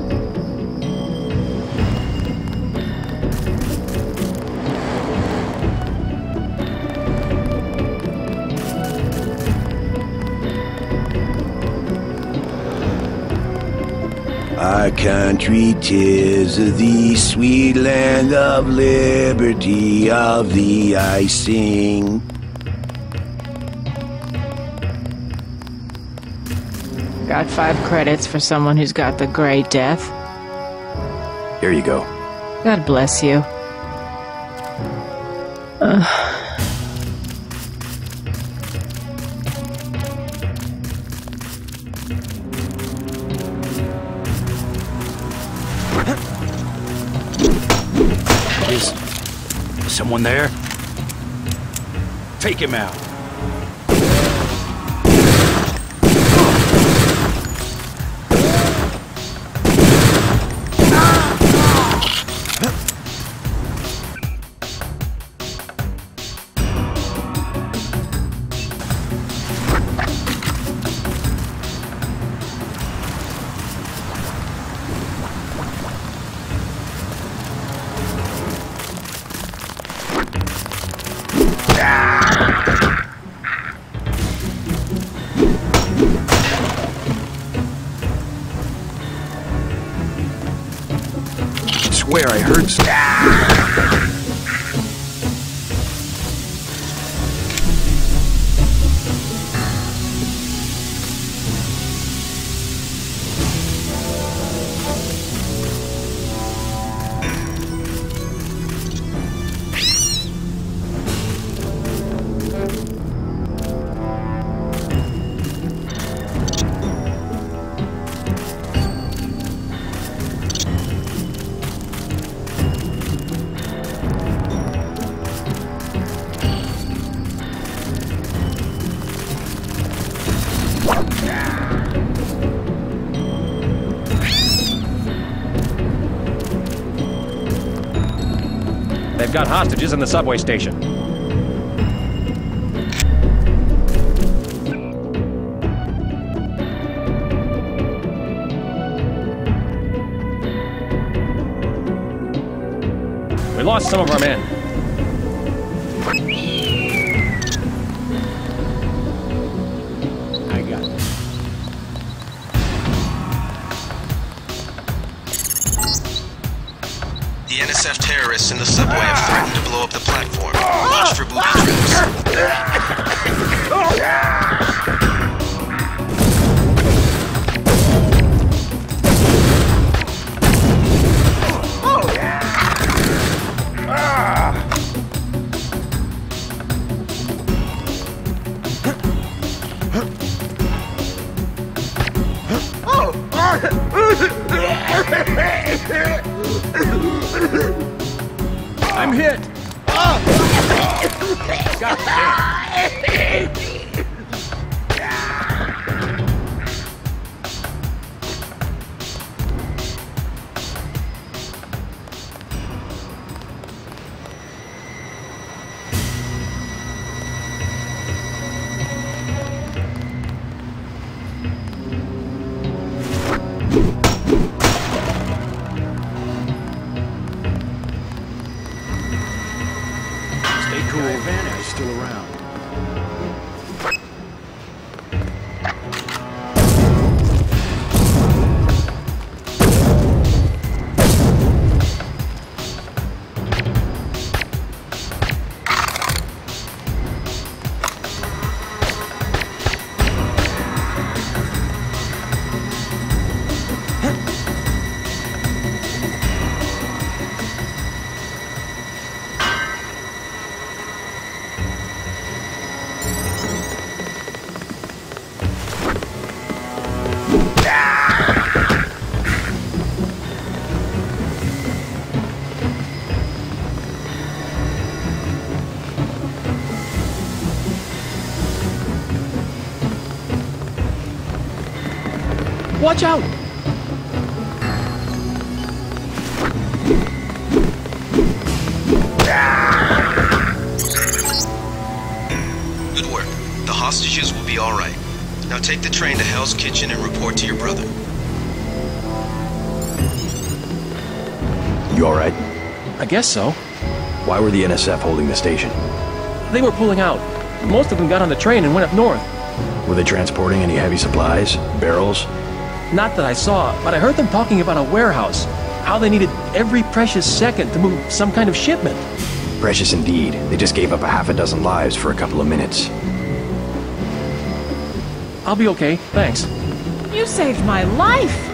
Our country 'tis the sweet land of liberty, of thee I sing. Got 5 credits for someone who's got the Grey Death. Here you go. God bless you. Is someone there? Take him out. I swear I heard They've got hostages in the subway station. We lost some of our men. I got it. The NSF terrorists in the subway have threatened to blow up the platform. Watch for booby I'm hit! God damn. Advantage still around. Watch out! Good work. The hostages will be all right. Now take the train to Hell's Kitchen and report to your brother. You all right? I guess so. Why were the NSF holding the station? They were pulling out. Most of them got on the train and went up north. Were they transporting any heavy supplies? Barrels? Not that I saw, but I heard them talking about a warehouse. How they needed every precious second to move some kind of shipment. Precious indeed. They just gave up a half a dozen lives for a couple of minutes. I'll be okay, thanks. You saved my life!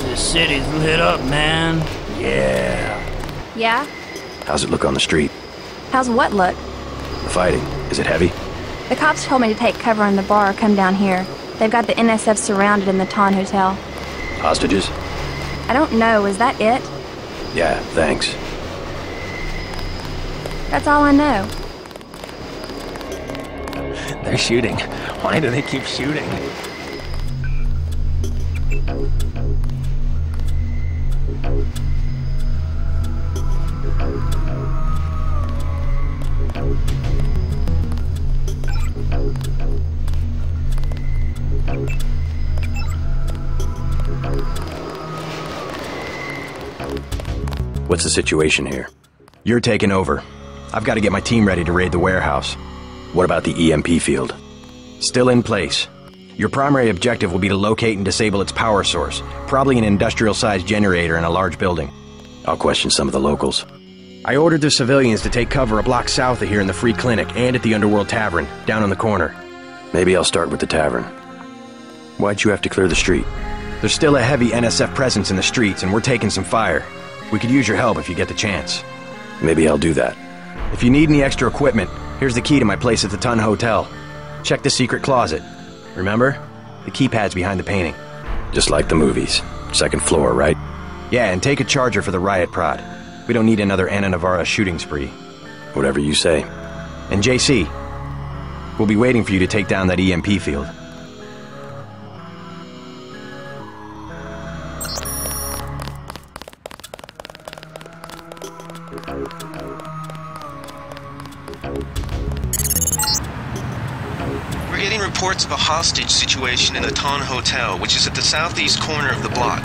The city's lit up, man. Yeah. Yeah? How's it look on the street? How's what look? The fighting. Is it heavy? The cops told me to take cover in the bar or come down here. They've got the NSF surrounded in the Ton Hotel. Hostages? I don't know. Is that it? Yeah, thanks. That's all I know. They're shooting. Why do they keep shooting? What's the situation here? You're taking over. I've got to get my team ready to raid the warehouse. What about the EMP field? Still in place. Your primary objective will be to locate and disable its power source, probably an industrial-sized generator in a large building. I'll question some of the locals. I ordered the civilians to take cover a block south of here in the Free Clinic and at the Underworld Tavern, down on the corner. Maybe I'll start with the tavern. Why'd you have to clear the street? There's still a heavy NSF presence in the streets, and we're taking some fire. We could use your help if you get the chance. Maybe I'll do that. If you need any extra equipment, here's the key to my place at the Ton Hotel. Check the secret closet. Remember? The keypad's behind the painting. Just like the movies. Second floor, right? Yeah, and take a charger for the riot prod. We don't need another Anna Navarra shooting spree. Whatever you say. And JC, we'll be waiting for you to take down that EMP field. We're getting reports of a hostage situation in the Ton Hotel, which is at the southeast corner of the block.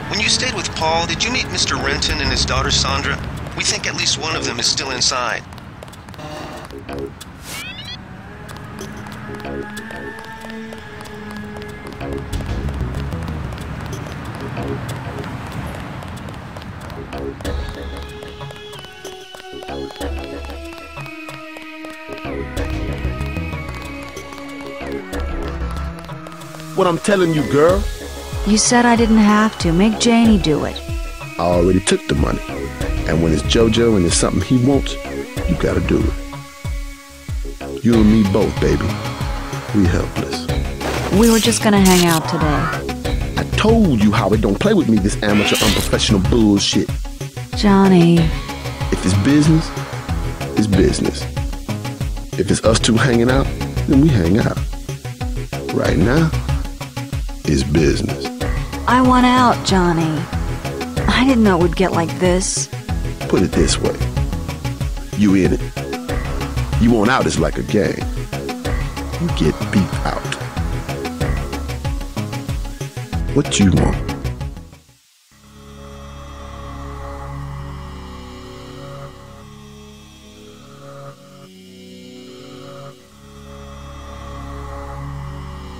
When you stayed with Paul, did you meet Mr. Renton and his daughter Sandra? We think at least one of them is still inside. What I'm telling you, girl. You said I didn't have to. Make Janie do it. I already took the money. And when it's JoJo and it's something he wants, you gotta do it. You and me both, baby. We helpless. We were just gonna hang out today. I told you how it don't play with me, this amateur unprofessional bullshit. Johnny. If it's business, it's business. If it's us two hanging out, then we hang out. Right now, it's business. I want out, Johnny. I didn't know it would get like this. Put it this way. You in it. You want out is like a game. You get beat out. What you want?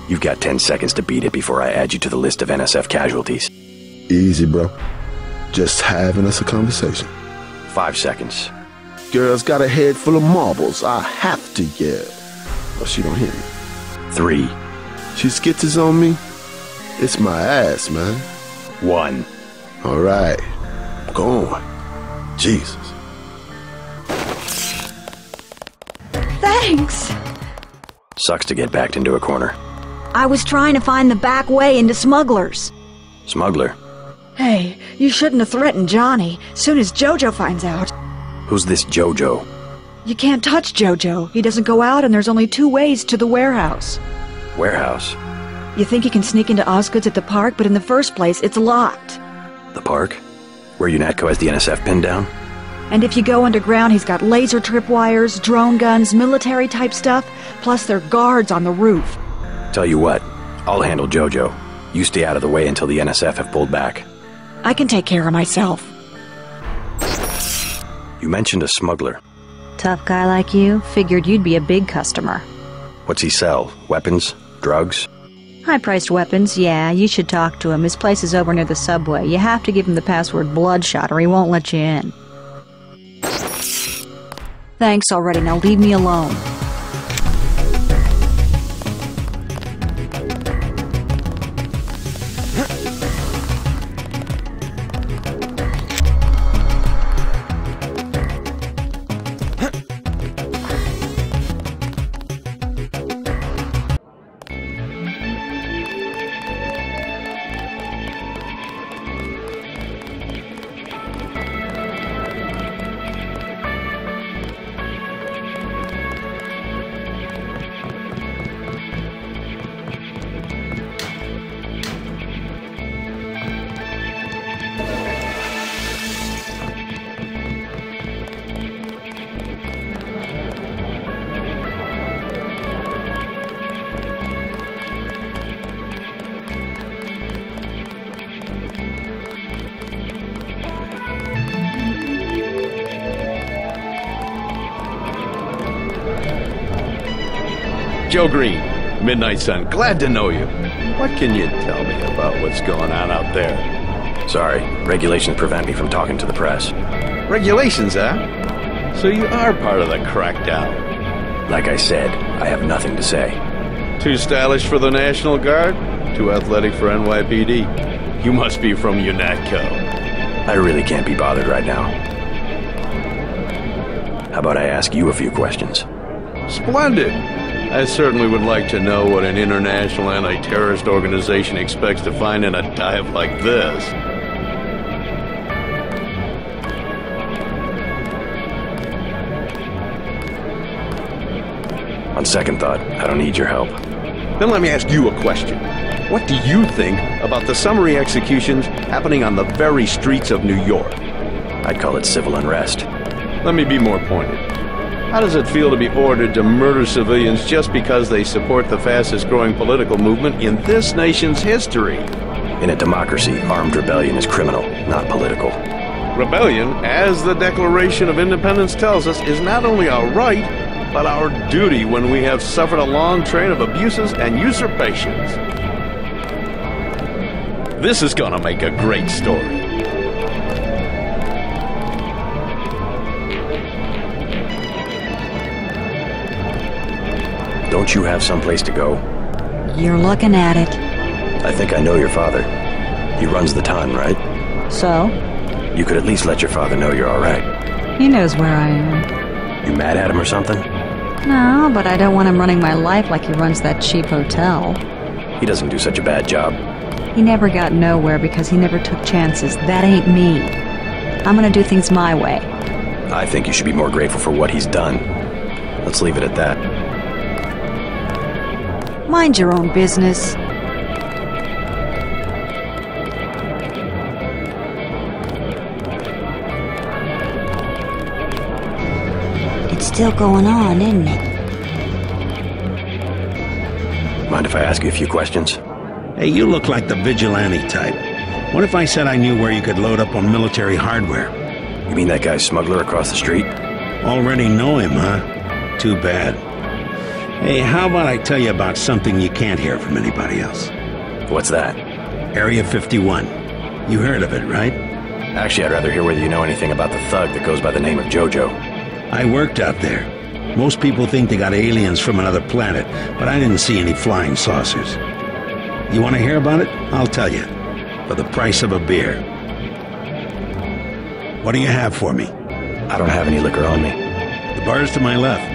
You've got 10 seconds to beat it before I add you to the list of NSF casualties. Easy, bro. Just having us a conversation. 5 seconds. Girl's got a head full of marbles. I have to yell. Or she don't hear me. 3. She skitzes on me. It's my ass, man. 1. All right. Go on. Jesus. Thanks. Sucks to get backed into a corner. I was trying to find the back way into Smugglers. Smuggler? Hey, you shouldn't have threatened Johnny. Soon as Jojo finds out. Who's this Jojo? You can't touch Jojo. He doesn't go out, and there's only 2 ways to the warehouse. Warehouse? You think you can sneak into Osgood's at the park, but in the first place, it's locked. The park? Where UNATCO has the NSF pinned down? And if you go underground, he's got laser tripwires, drone guns, military-type stuff, plus there are guards on the roof. Tell you what, I'll handle Jojo. You stay out of the way until the NSF have pulled back. I can take care of myself. You mentioned a smuggler. Tough guy like you, figured you'd be a big customer. What's he sell? Weapons? Drugs? High-priced weapons, yeah, you should talk to him. His place is over near the subway. You have to give him the password Bloodshot or he won't let you in. Thanks already, now leave me alone. Joe Green, Midnight Sun, glad to know you. What can you tell me about what's going on out there? Sorry, regulations prevent me from talking to the press. Regulations, huh? So you are part of the crackdown. Like I said, I have nothing to say. Too stylish for the National Guard? Too athletic for NYPD? You must be from UNATCO. I really can't be bothered right now. How about I ask you a few questions? Splendid! I certainly would like to know what an international anti-terrorist organization expects to find in a dive like this. On second thought, I don't need your help. Then let me ask you a question. What do you think about the summary executions happening on the very streets of New York? I'd call it civil unrest. Let me be more pointed. How does it feel to be ordered to murder civilians just because they support the fastest growing political movement in this nation's history? In a democracy, armed rebellion is criminal, not political. Rebellion, as the Declaration of Independence tells us, is not only our right, but our duty when we have suffered a long train of abuses and usurpations. This is gonna make a great story. Don't you have someplace to go? You're looking at it. I think I know your father. He runs the ton, right? So? You could at least let your father know you're alright. He knows where I am. You mad at him or something? No, but I don't want him running my life like he runs that cheap hotel. He doesn't do such a bad job. He never got nowhere because he never took chances. That ain't me. I'm gonna do things my way. I think you should be more grateful for what he's done. Let's leave it at that. Mind your own business. It's still going on, isn't it? Mind if I ask you a few questions? Hey, you look like the vigilante type. What if I said I knew where you could load up on military hardware? You mean that guy smuggler across the street? Already know him, huh? Too bad. Hey, how about I tell you about something you can't hear from anybody else? What's that? Area 51. You heard of it, right? Actually, I'd rather hear whether you know anything about the thug that goes by the name of Jojo. I worked out there. Most people think they got aliens from another planet, but I didn't see any flying saucers. You want to hear about it? I'll tell you. For the price of a beer. What do you have for me? I don't have any liquor on me. The bar's to my left.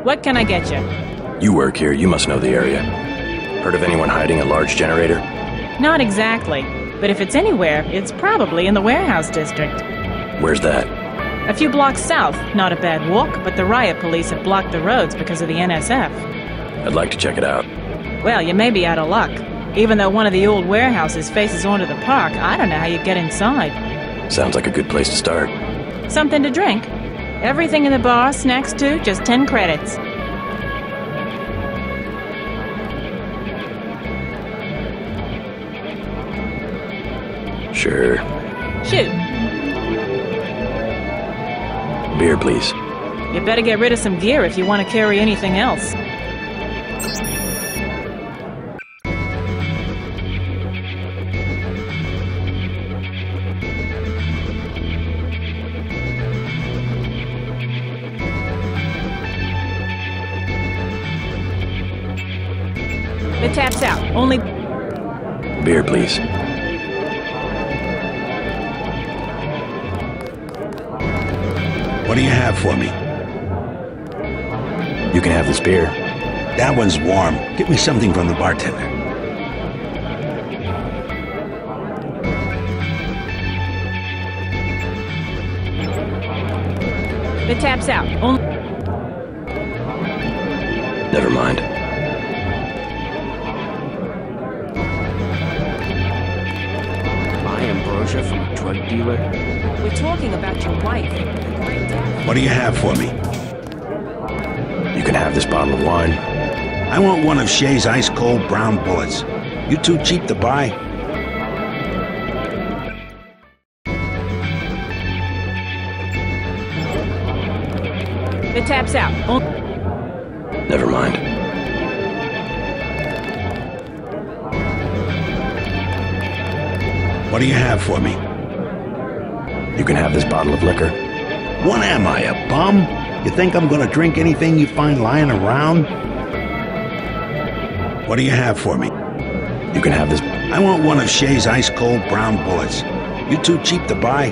What can I get you? You work here, you must know the area. Heard of anyone hiding a large generator? Not exactly, but if it's anywhere, it's probably in the warehouse district. Where's that? A few blocks south. Not a bad walk, but the riot police have blocked the roads because of the NSF. I'd like to check it out. Well, you may be out of luck. Even though one of the old warehouses faces onto the park, I don't know how you get inside. Sounds like a good place to start. Something to drink? Everything in the bar, snacks too, just 10 credits. Sure. Shoot. Beer, please. You better get rid of some gear if you want to carry anything else. The tap's out. Only... Beer, please. What do you have for me? You can have this beer. That one's warm. Get me something from the bartender. The tap's out. Only... Never mind. Buy ambrosia from a drug dealer? We're talking about your wife. What do you have for me? You can have this bottle of wine. I want one of Shay's ice-cold brown bullets. You too cheap to buy? The tap's out. Never mind. What do you have for me? You can have this bottle of liquor. What am I, a bum? You think I'm gonna drink anything you find lying around? What do you have for me? You can have this... I want one of Shay's ice-cold brown bullets. You too cheap to buy?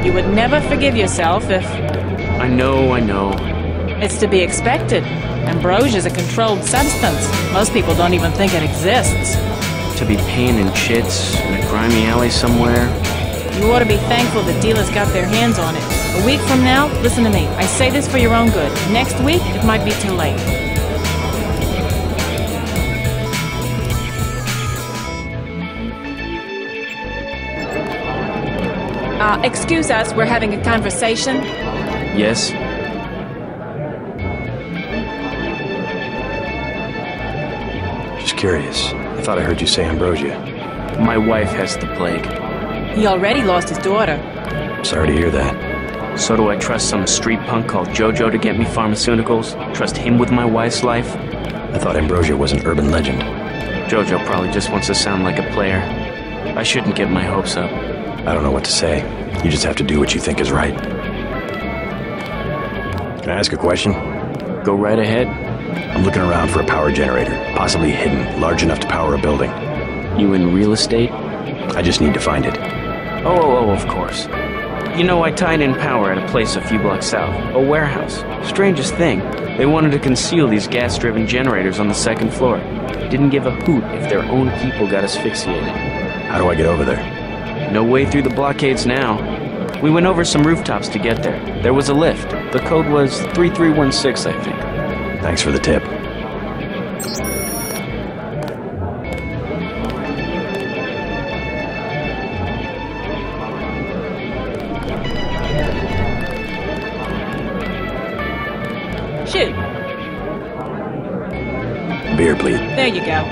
You would never forgive yourself if... I know. It's to be expected. Ambrosia's a controlled substance. Most people don't even think it exists. To be paying in chits in a grimy alley somewhere. You ought to be thankful the dealers got their hands on it. A week from now, listen to me. I say this for your own good. Next week, it might be too late. Excuse us, we're having a conversation. Yes? Just curious. I thought I heard you say Ambrosia. My wife has the plague. He already lost his daughter. Sorry to hear that. So do I trust some street punk called Jojo to get me pharmaceuticals? Trust him with my wife's life? I thought Ambrosia was an urban legend. Jojo probably just wants to sound like a player. I shouldn't get my hopes up. I don't know what to say. You just have to do what you think is right. Can I ask a question? Go right ahead. I'm looking around for a power generator, possibly hidden, large enough to power a building. You in real estate? I just need to find it. Oh, of course. You know, I tied in power at a place a few blocks south. A warehouse. Strangest thing. They wanted to conceal these gas-driven generators on the second floor. Didn't give a hoot if their own people got asphyxiated. How do I get over there? No way through the blockades now. We went over some rooftops to get there. There was a lift. The code was 3316, I think. Thanks for the tip. Shoot. Beer, please. There you go.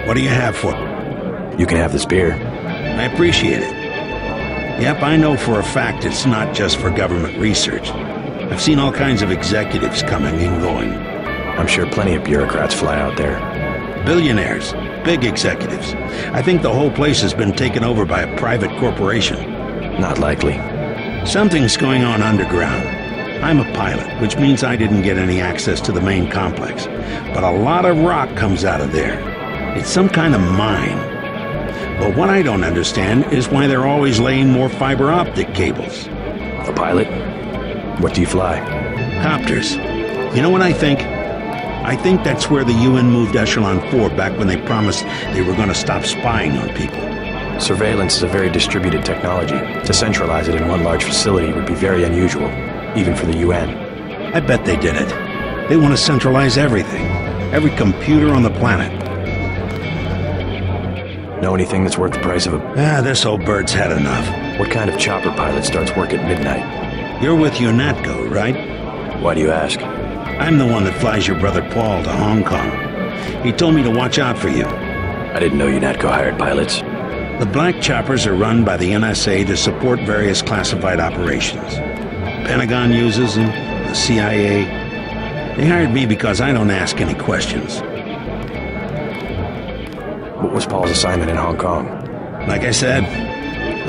What do you have for me? You can have this beer. I appreciate it. Yep, I know for a fact it's not just for government research. I've seen all kinds of executives coming and going. I'm sure plenty of bureaucrats fly out there. Billionaires. Big executives. I think the whole place has been taken over by a private corporation. Not likely. Something's going on underground. I'm a pilot, which means I didn't get any access to the main complex. But a lot of rock comes out of there. It's some kind of mine. But what I don't understand is why they're always laying more fiber optic cables. A pilot? What do you fly? Copters. You know what I think? I think that's where the UN moved Echelon 4 back when they promised they were going to stop spying on people. Surveillance is a very distributed technology. To centralize it in one large facility would be very unusual, even for the UN. I bet they did it. They want to centralize everything. Every computer on the planet. Know anything that's worth the price of a... This old bird's had enough. What kind of chopper pilot starts work at midnight? You're with UNATCO, right? Why do you ask? I'm the one that flies your brother Paul to Hong Kong. He told me to watch out for you. I didn't know UNATCO hired pilots. The black choppers are run by the NSA to support various classified operations. Pentagon uses them, the CIA. They hired me because I don't ask any questions. What was Paul's assignment in Hong Kong? Like I said,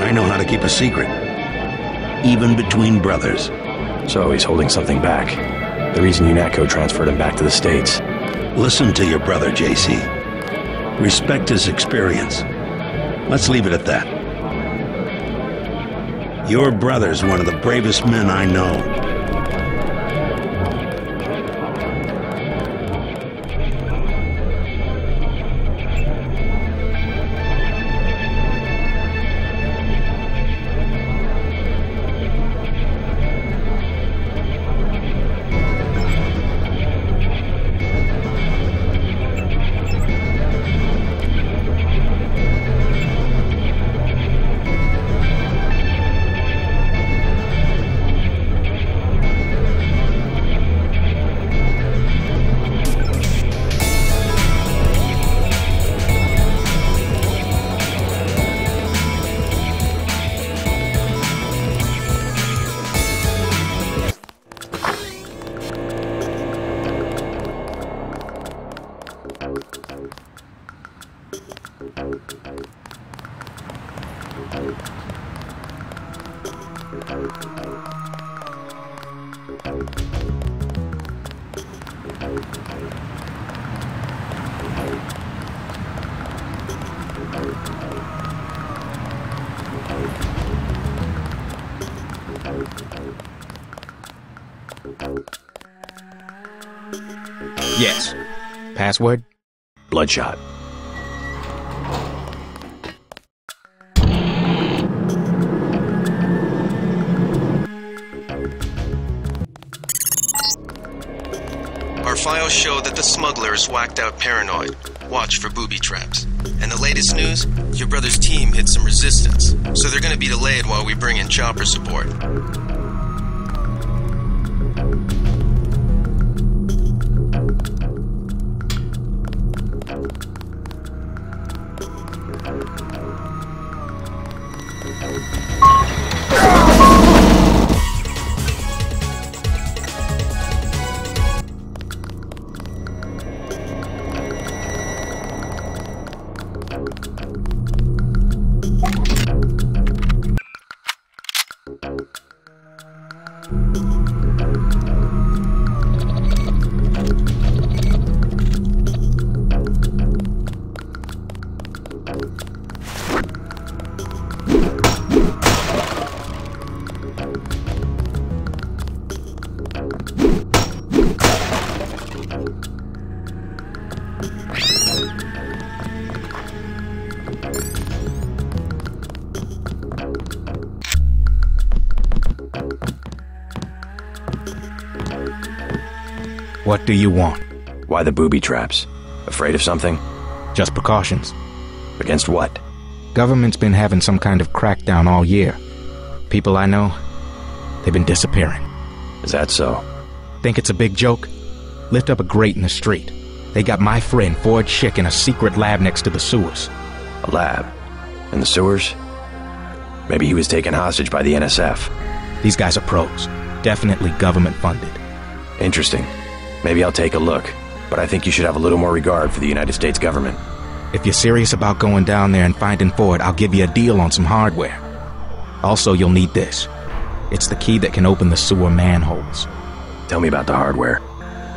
I know how to keep a secret. Even between brothers. So he's holding something back. The reason UNATCO transferred him back to the States. Listen to your brother, JC. Respect his experience. Let's leave it at that. Your brother's one of the bravest men I know. Yes. Password? Bloodshot. Our files show that the smuggler is whacked out paranoid. Watch for booby traps. And the latest news? Your brother's team hit some resistance, so they're gonna be delayed while we bring in chopper support. What do you want? Why the booby traps? Afraid of something? Just precautions. Against what? Government's been having some kind of crackdown all year. People I know, they've been disappearing. Is that so? Think it's a big joke? Lift up a grate in the street. They got my friend Ford Schick in a secret lab next to the sewers. A lab? In the sewers? Maybe he was taken hostage by the NSF. These guys are pros. Definitely government funded. Interesting. Maybe I'll take a look, but I think you should have a little more regard for the United States government. If you're serious about going down there and finding Ford, I'll give you a deal on some hardware. Also, you'll need this. It's the key that can open the sewer manholes. Tell me about the hardware.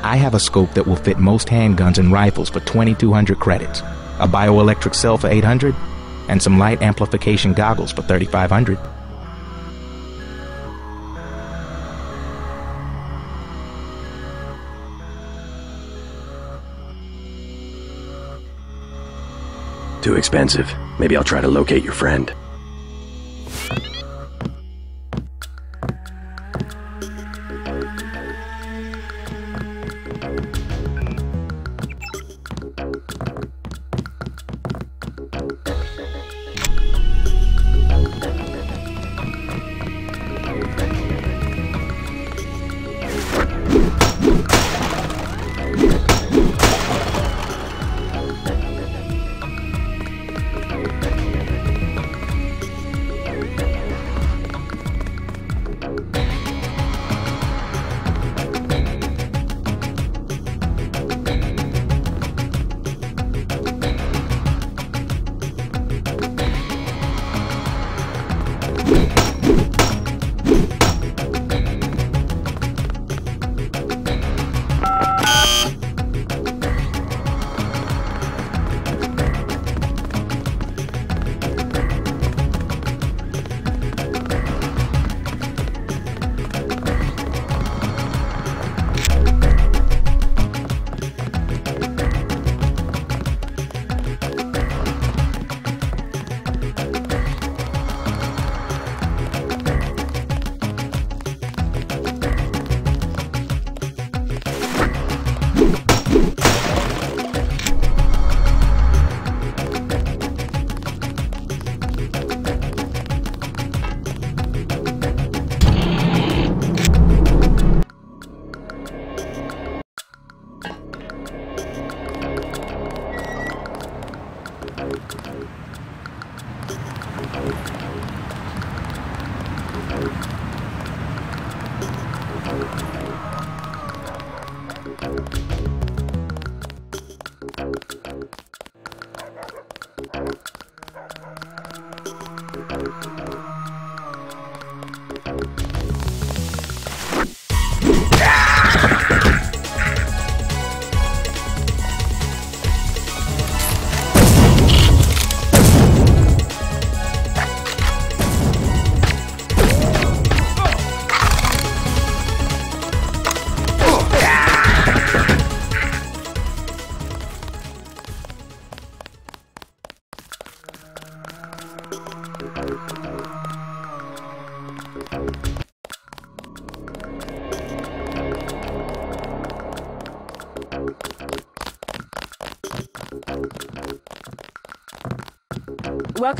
I have a scope that will fit most handguns and rifles for 2,200 credits, a bioelectric cell for 800, and some light amplification goggles for 3,500. Too expensive. Maybe I'll try to locate your friend. Welcome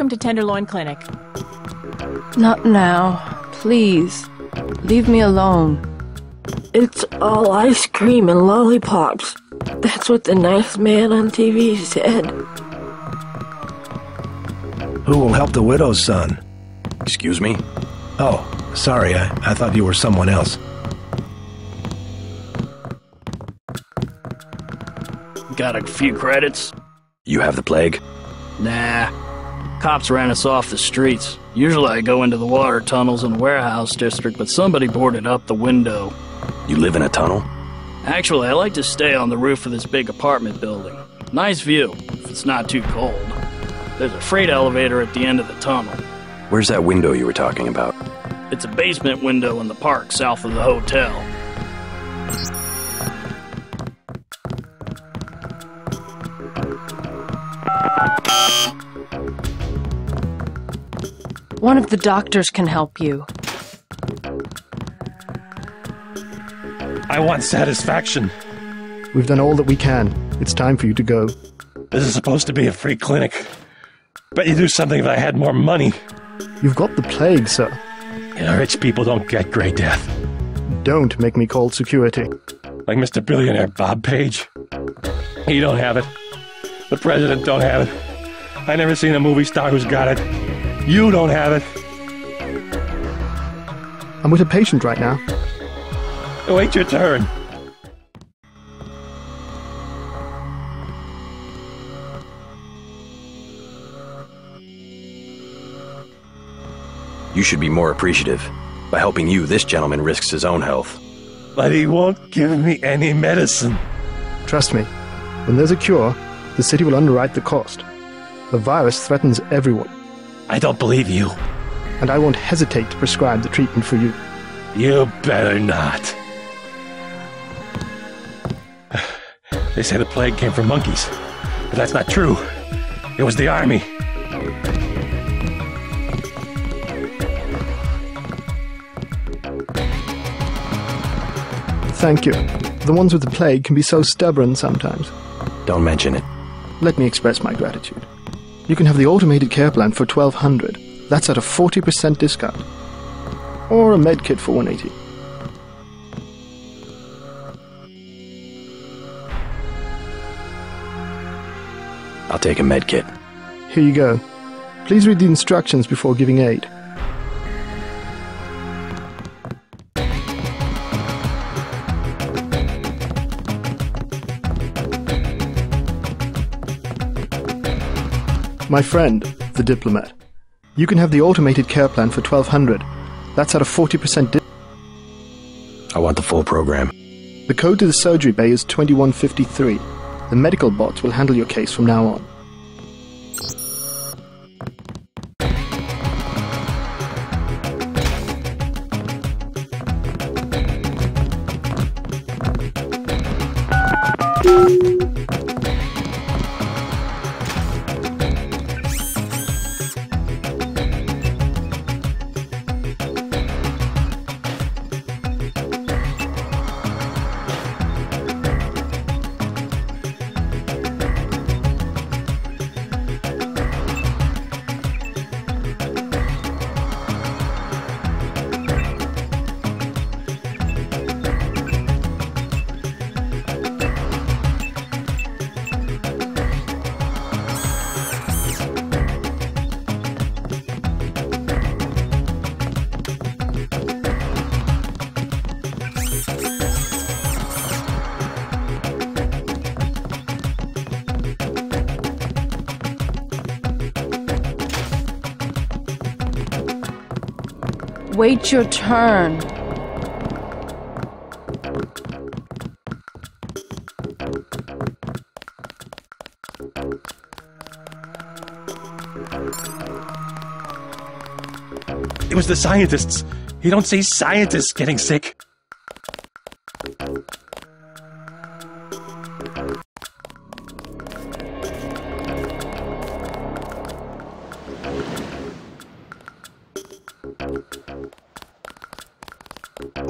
to Tenderloin Clinic. Not now. Please. Leave me alone. It's all ice cream and lollipops. That's what the nice man on TV said. Who will help the widow's son? Excuse me? Oh, sorry, I thought you were someone else. Got a few credits? You have the plague? Nah. Cops ran us off the streets. Usually I go into the water tunnels in the warehouse district, but somebody boarded up the window. You live in a tunnel? Actually, I like to stay on the roof of this big apartment building. Nice view, if it's not too cold. There's a freight elevator at the end of the tunnel. Where's that window you were talking about? It's a basement window in the park south of the hotel. One of the doctors can help you. I want satisfaction. We've done all that we can. It's time for you to go. This is supposed to be a free clinic. Bet you do something if I had more money. You've got the plague, sir. You know, rich people don't get gray death. Don't make me call security. Like Mr. Billionaire Bob Page. He don't have it. The president don't have it. I never seen a movie star who's got it. You don't have it. I'm with a patient right now. Wait your turn. You should be more appreciative. By helping you, this gentleman risks his own health. But he won't give me any medicine. Trust me, when there's a cure, the city will underwrite the cost. The virus threatens everyone. I don't believe you. And I won't hesitate to prescribe the treatment for you. You better not. They say the plague came from monkeys, but that's not true. It was the army. Thank you. The ones with the plague can be so stubborn sometimes. Don't mention it. Let me express my gratitude. You can have the automated care plan for $1,200. That's at a 40% discount. Or a med kit for $180. I'll take a med kit. Here you go. Please read the instructions before giving aid. My friend, the diplomat. You can have the automated care plan for $1,200. That's at a 40% discount. I want the full program. The code to the surgery bay is 2153. The medical bots will handle your case from now on. Wait your turn. It was the scientists. You don't see scientists getting sick.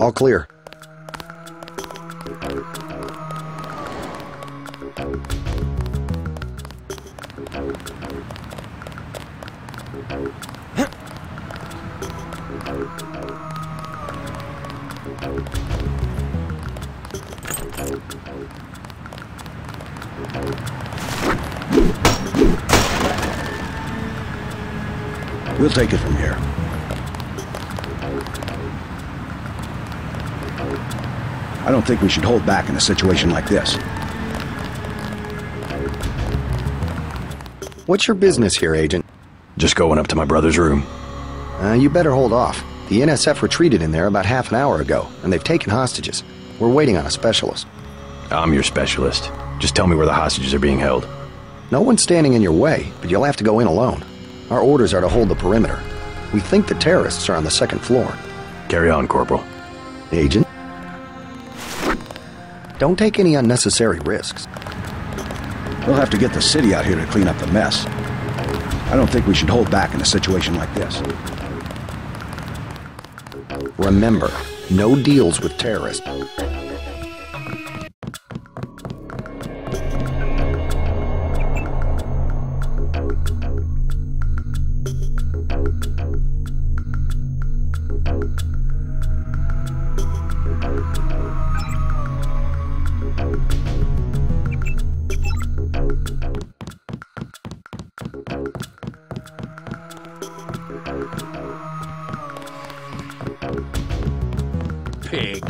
All clear. We'll take it from here. I don't think we should hold back in a situation like this. What's your business here, Agent? Just going up to my brother's room. You better hold off. The NSF retreated in there about half an hour ago, and they've taken hostages. We're waiting on a specialist. I'm your specialist. Just tell me where the hostages are being held. No one's standing in your way, but you'll have to go in alone. Our orders are to hold the perimeter. We think the terrorists are on the second floor. Carry on, Corporal. Agent? Don't take any unnecessary risks. We'll have to get the city out here to clean up the mess. I don't think we should hold back in a situation like this. Remember, no deals with terrorists. Pig.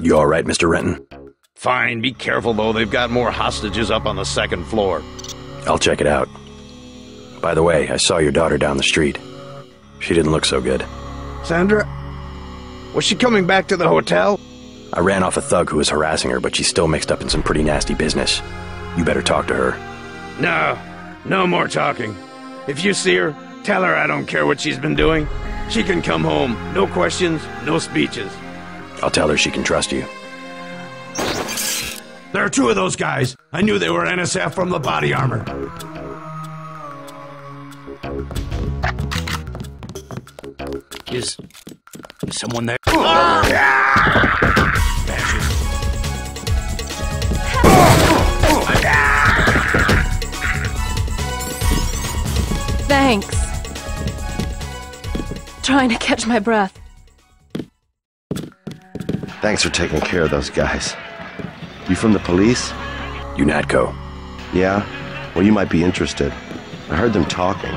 You all right, Mr. Renton? Fine, be careful though, they've got more hostages up on the second floor. I'll check it out. By the way, I saw your daughter down the street. She didn't look so good. Sandra? Was she coming back to the hotel? I ran off a thug who was harassing her, but she's still mixed up in some pretty nasty business. You better talk to her. No more talking. If you see her, tell her I don't care what she's been doing. She can come home. No questions, no speeches. I'll tell her she can trust you. There are two of those guys. I knew they were NSF from the body armor. Is someone there? Thanks. Trying to catch my breath. Thanks for taking care of those guys. You from the police? UNATCO. Yeah? Well, you might be interested. I heard them talking.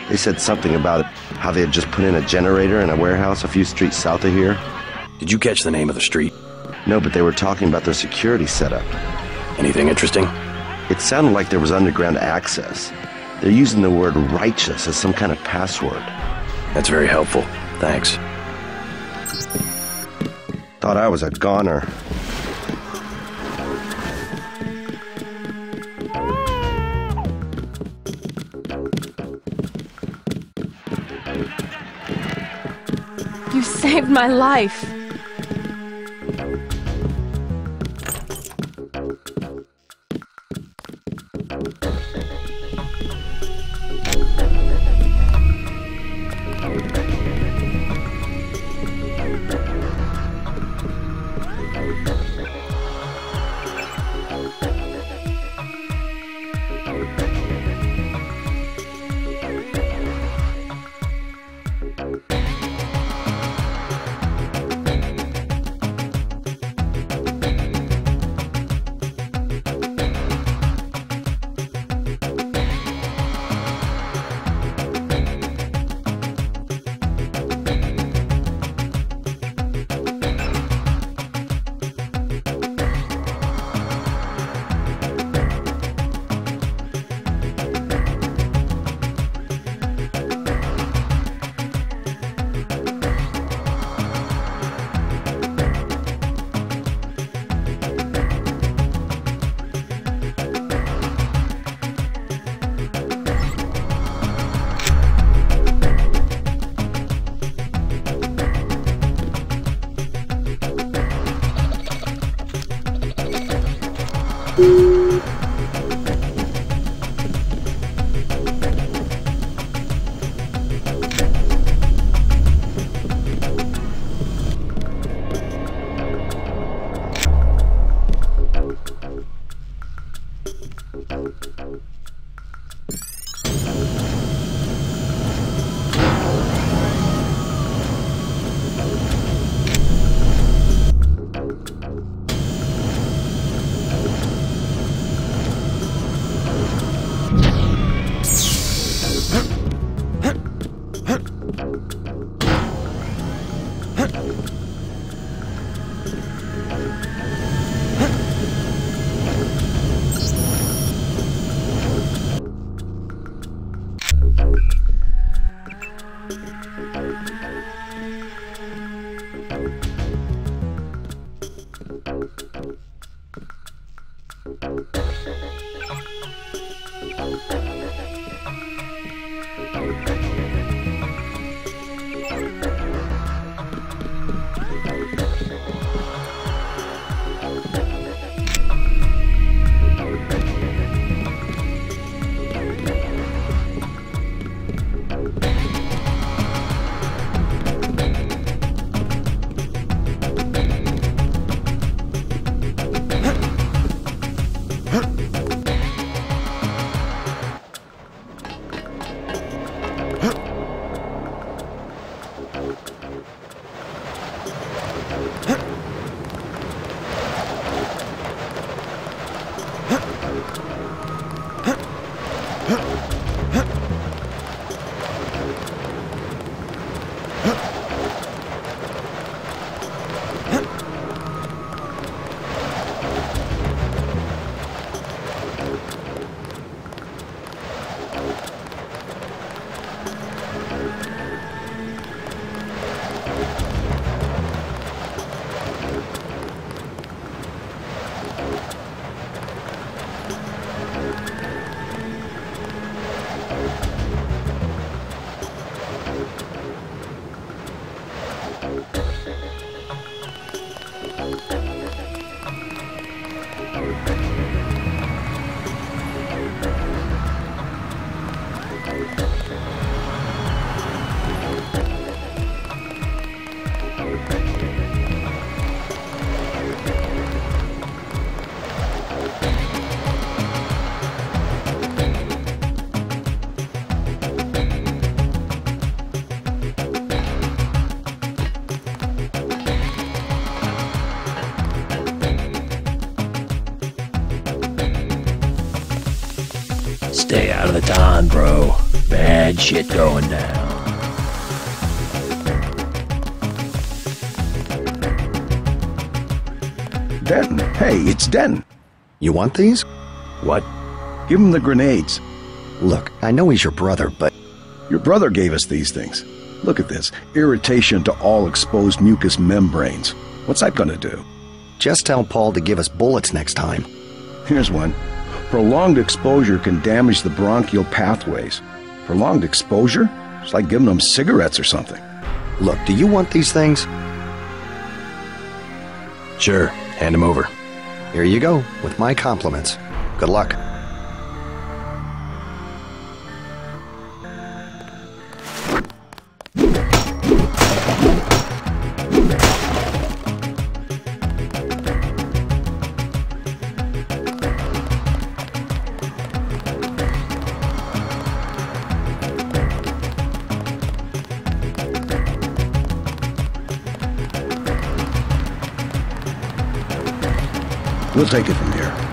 They said something about how they had just put in a generator in a warehouse a few streets south of here. Did you catch the name of the street? No, but they were talking about their security setup. Anything interesting? It sounded like there was underground access. They're using the word righteous as some kind of password. That's very helpful. Thanks. Thought I was a goner. You saved my life. Stay out of the Don, bro. Bad shit going down. Denton. Hey, it's Denton. You want these? What? Give him the grenades. Look, I know he's your brother, but... Your brother gave us these things. Look at this. Irritation to all exposed mucous membranes. What's that gonna do? Just tell Paul to give us bullets next time. Here's one. Prolonged exposure can damage the bronchial pathways. Prolonged exposure? It's like giving them cigarettes or something. Look, do you want these things? Sure. Hand them over. Here you go, with my compliments. Good luck. We'll take it from here.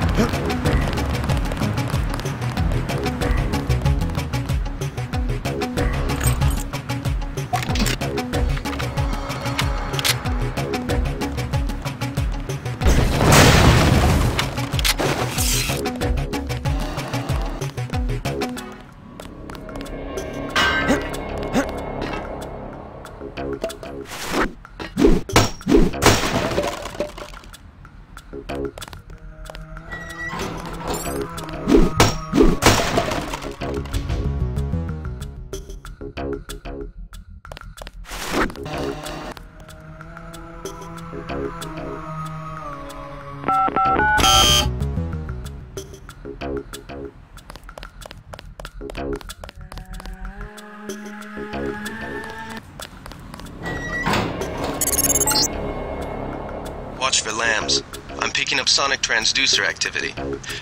picking up sonic transducer activity.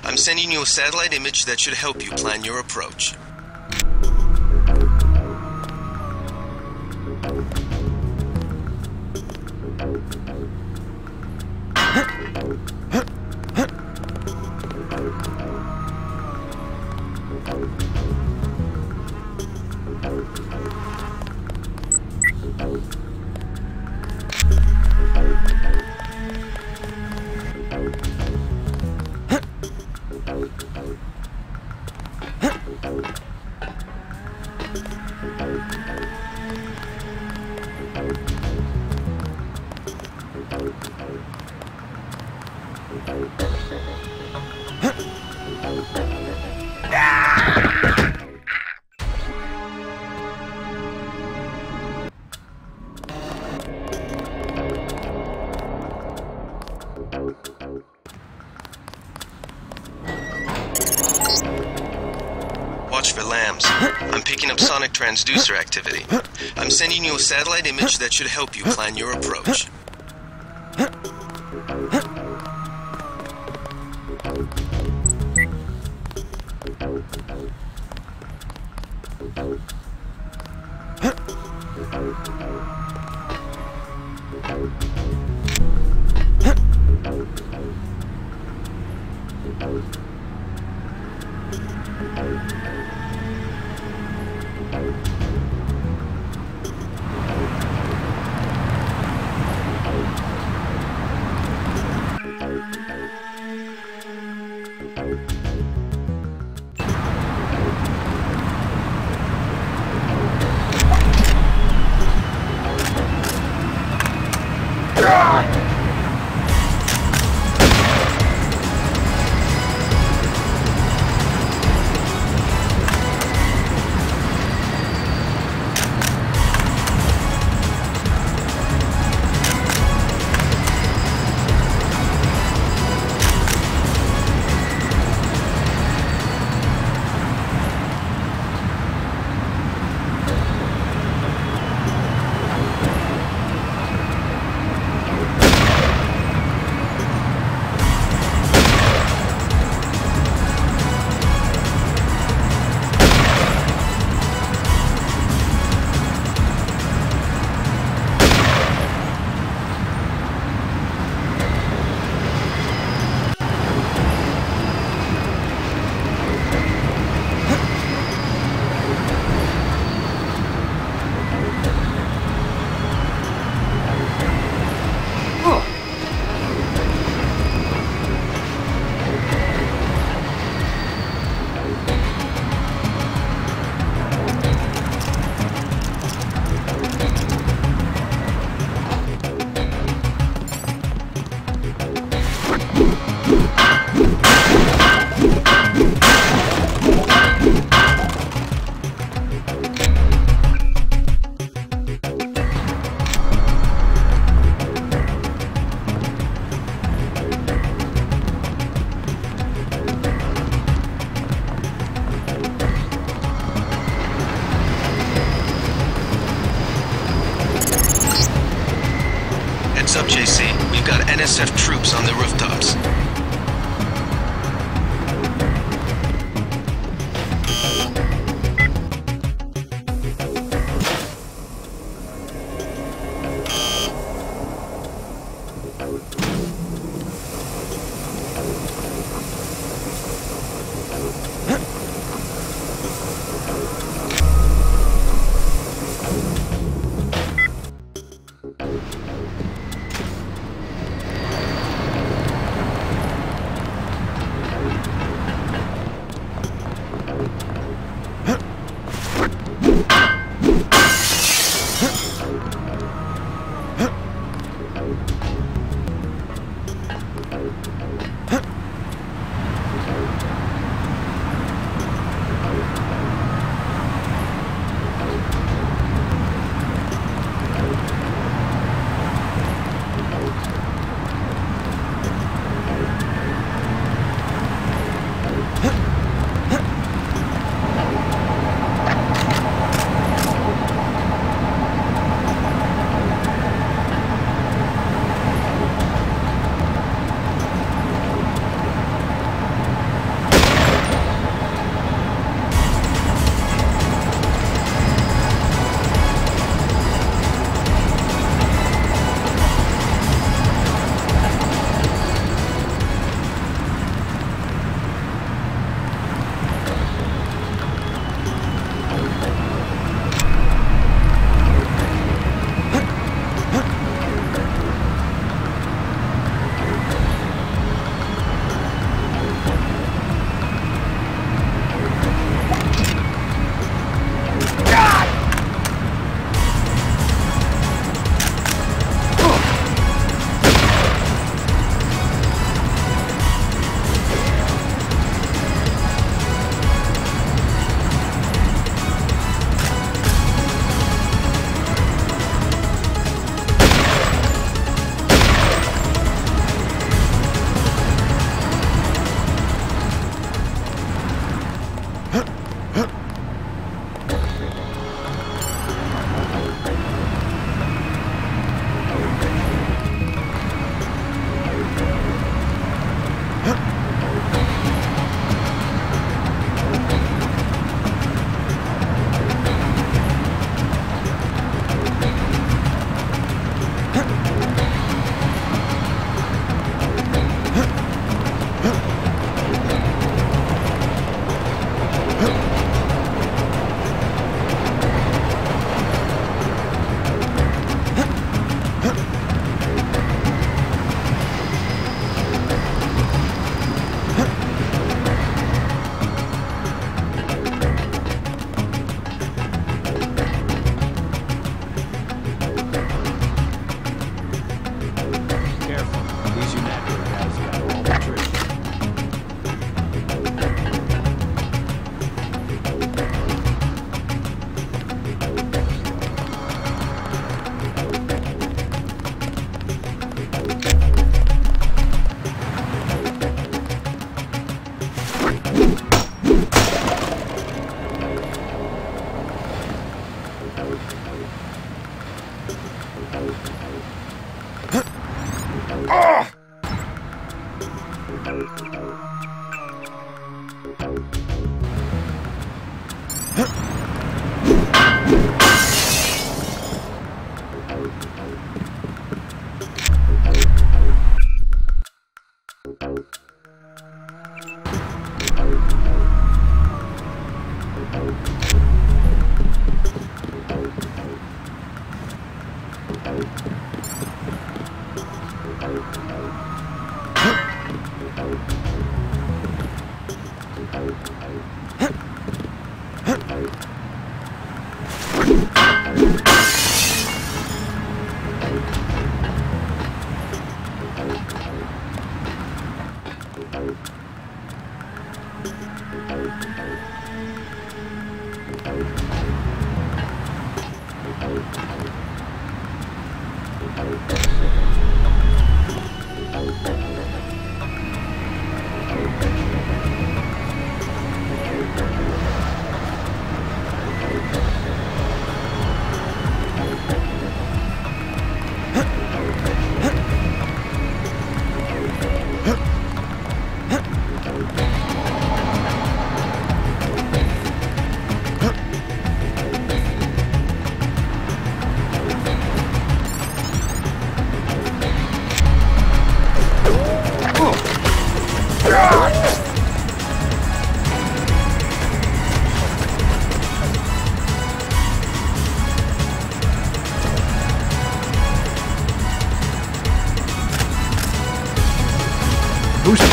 I'm sending you a satellite image that should help you plan your approach. Watch for lambs. I'm picking up sonic transducer activity. I'm sending you a satellite image that should help you plan your approach. Heads up, JC. We've got NSF troops on the rooftops.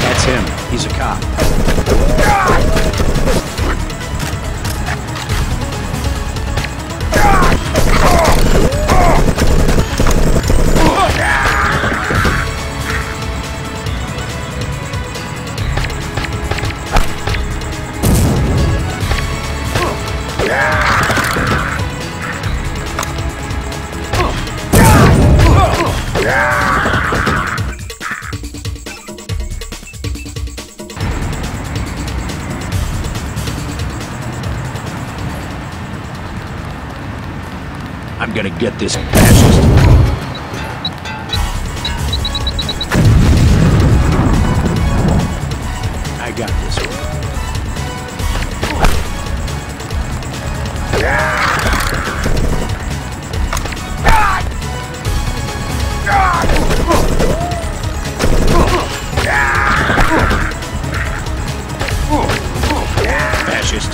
That's him. He's a cop. I'm gonna get this fascist. I got this one. Fascist.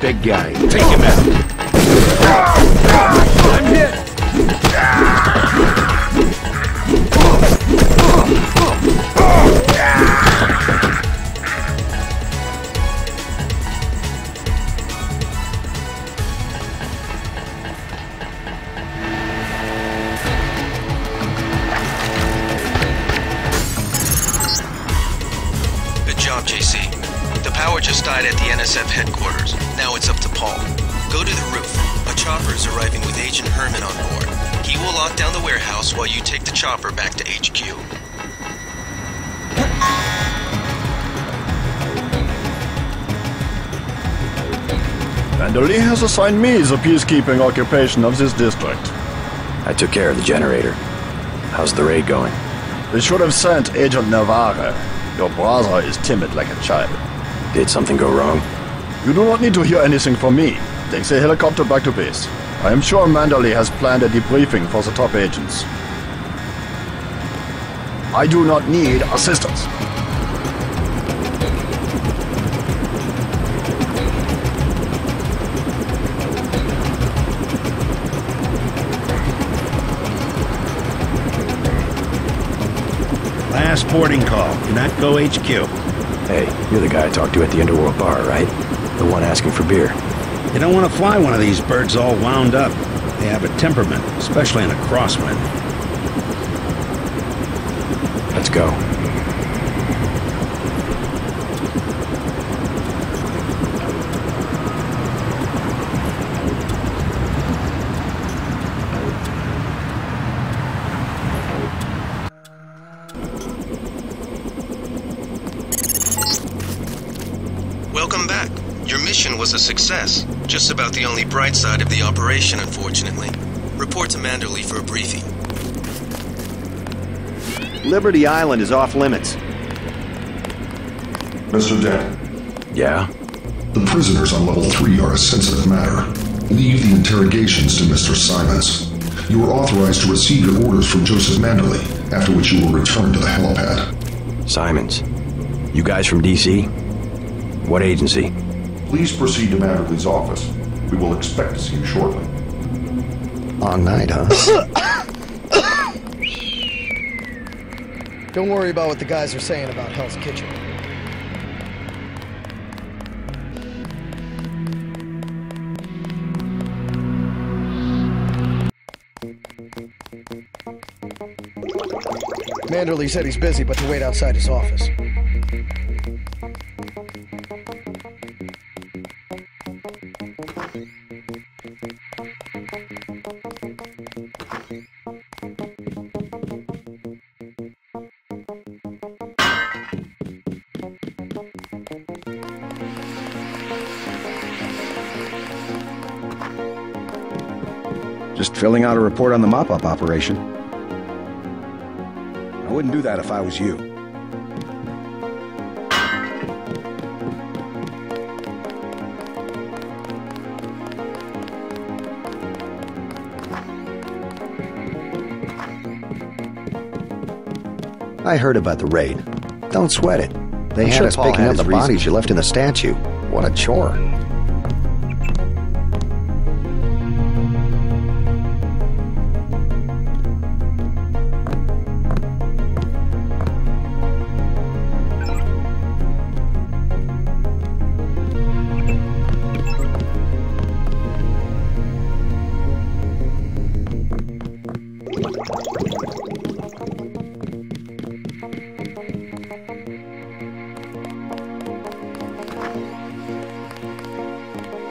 Big guy. Take him out. I'm hit. Good job, JC. The power just died at the NSF headquarters. Now it's up to Paul. Go to the roof. A chopper is arriving with Agent Herman on board. He will lock down the warehouse while you take the chopper back to HQ. Manderly has assigned me the peacekeeping occupation of this district. I took care of the generator. How's the raid going? We should have sent Agent Navarre. Your brother is timid like a child. Did something go wrong? You do not need to hear anything from me. Take the helicopter back to base. I am sure Manderly has planned a debriefing for the top agents. I do not need assistance. Last Reporting call. UNATCO HQ. Hey, you're the guy I talked to at the Underworld Bar, right? The one asking for beer. You don't want to fly one of these birds all wound up. They have a temperament, especially in a crosswind. Let's go. Welcome back. Your mission was a success. Just about the only bright side of the operation, unfortunately. Report to Manderley for a briefing. Liberty Island is off limits. Mr. Dent. Yeah? The prisoners on level 3 are a sensitive matter. Leave the interrogations to Mr. Simons. You are authorized to receive your orders from Joseph Manderley, after which you will return to the helipad. Simons. You guys from DC? What agency? Please proceed to Manderley's office. We will expect to see you shortly. Long night, huh? Don't worry about what the guys are saying about Hell's Kitchen. Manderley said he's busy, but to wait outside his office. Just filling out a report on the mop-up operation. I wouldn't do that if I was you. I heard about the raid. Don't sweat it. They I'm had sure us Paul picking had up the his bodies reasons. you left in the statue. What a chore.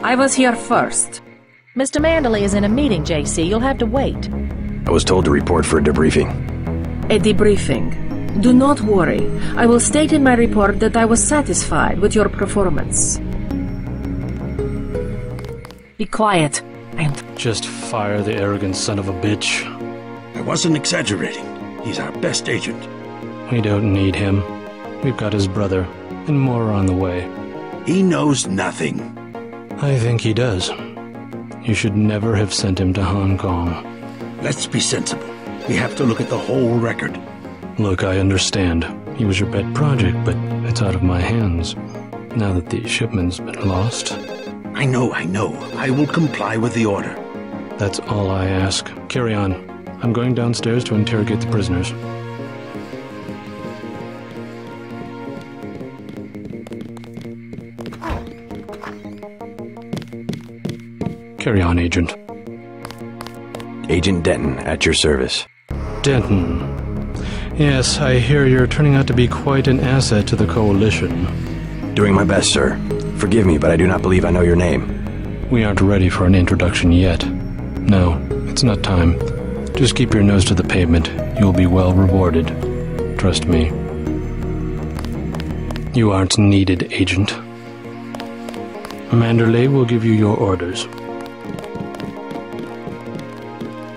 I was here first. Mr. Manderley is in a meeting, JC. You'll have to wait. I was told to report for a debriefing. A debriefing. Do not worry. I will state in my report that I was satisfied with your performance. Be quiet. Just fire the arrogant son of a bitch. I wasn't exaggerating. He's our best agent. We don't need him. We've got his brother, and more are on the way. He knows nothing. I think he does. You should never have sent him to Hong Kong. Let's be sensible. We have to look at the whole record. Look, I understand. He was your pet project, but it's out of my hands. Now that the shipment's been lost. I know. I will comply with the order. That's all I ask. Carry on. I'm going downstairs to interrogate the prisoners. Carry on, Agent. Agent Denton, at your service. Denton. Yes, I hear you're turning out to be quite an asset to the Coalition. Doing my best, sir. Forgive me, but I do not believe I know your name. We aren't ready for an introduction yet. No, it's not time. Just keep your nose to the pavement. You'll be well rewarded. Trust me. You aren't needed, Agent. Manderley will give you your orders.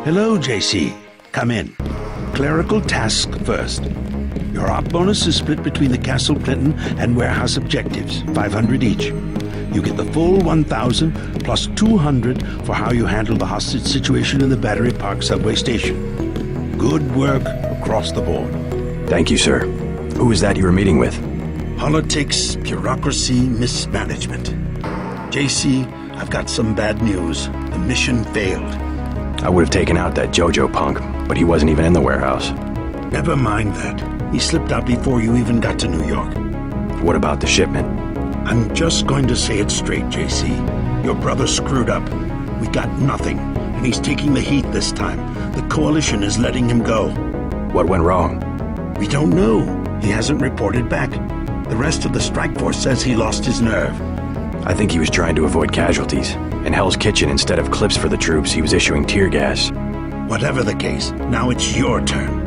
Hello, JC. Come in. Clerical task first. Your op bonus is split between the Castle Clinton and warehouse objectives, 500 each. You get the full 1,000 plus 200 for how you handle the hostage situation in the Battery Park subway station. Good work across the board. Thank you, sir. Who is that you were meeting with? Politics, bureaucracy, mismanagement. JC, I've got some bad news. The mission failed. I would have taken out that JoJo punk, but he wasn't even in the warehouse. Never mind that. He slipped out before you even got to New York. What about the shipment? I'm just going to say it straight, JC. Your brother screwed up. We got nothing, and he's taking the heat this time. The Coalition is letting him go. What went wrong? We don't know. He hasn't reported back. The rest of the strike force says he lost his nerve. I think he was trying to avoid casualties. In Hell's Kitchen, instead of clips for the troops, he was issuing tear gas. Whatever the case, now it's your turn.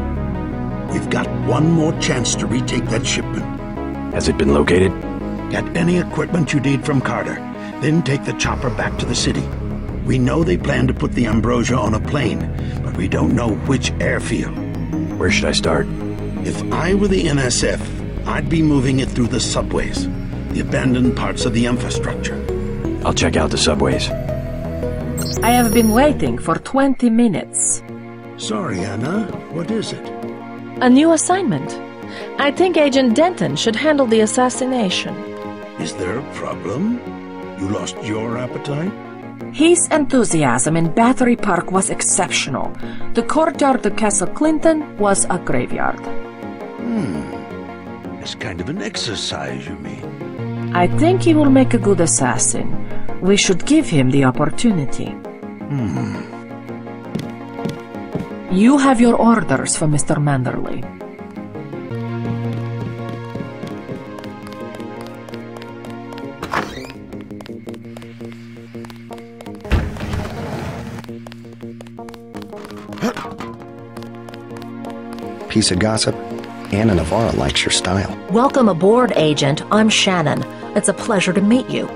We've got one more chance to retake that shipment. Has it been located? Get any equipment you need from Carter, then take the chopper back to the city. We know they plan to put the Ambrosia on a plane, but we don't know which airfield. Where should I start? If I were the NSF, I'd be moving it through the subways, the abandoned parts of the infrastructure. I'll check out the subways. I have been waiting for 20 minutes. Sorry, Anna. What is it? A new assignment. I think Agent Denton should handle the assassination. Is there a problem? You lost your appetite? His enthusiasm in Battery Park was exceptional. The courtyard of Castle Clinton was a graveyard. It's kind of an exercise, you mean? I think he will make a good assassin. We should give him the opportunity. You have your orders for Mr. Manderley. Piece of gossip? Anna Navarra likes your style. Welcome aboard, Agent. I'm Shannon. It's a pleasure to meet you.